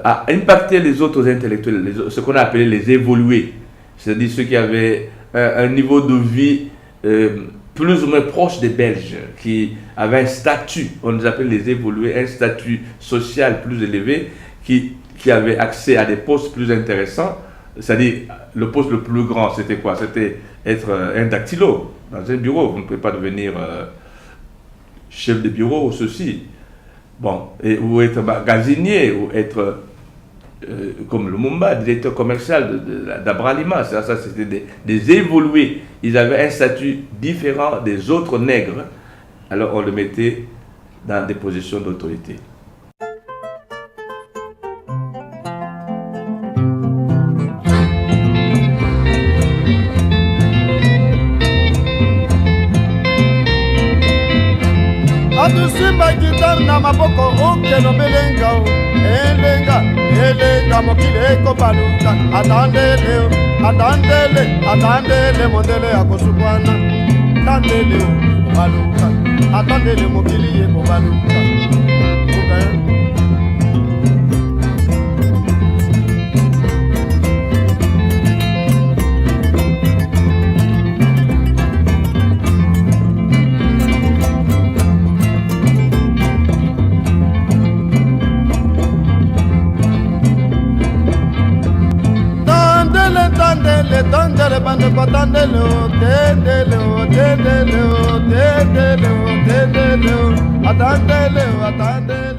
a impacté les autres intellectuels, ce qu'on a appelé les évolués, c'est-à-dire ceux qui avaient un niveau de vie plus ou moins proche des Belges, qui avaient un statut, on les appelle les évolués, un statut social plus élevé, qui avaient accès à des postes plus intéressants. C'est-à-dire, le poste le plus grand, c'était quoi? C'était être un dactylo dans un bureau. Vous ne pouvez pas devenir chef de bureau ou ceci. Bon, ou être magasinier, ou être, comme Lumumba, directeur commercial d'Abralima. Ça c'était des évolués. Ils avaient un statut différent des autres nègres. Alors, on le mettait dans des positions d'autorité. Atusimba guitar na maboko okeno belenga o elenga mokili ekobaluka atandele mondele akosukwana tandele baluka atandele mokili ekobaluka Tandele bande patandele o tendele atandele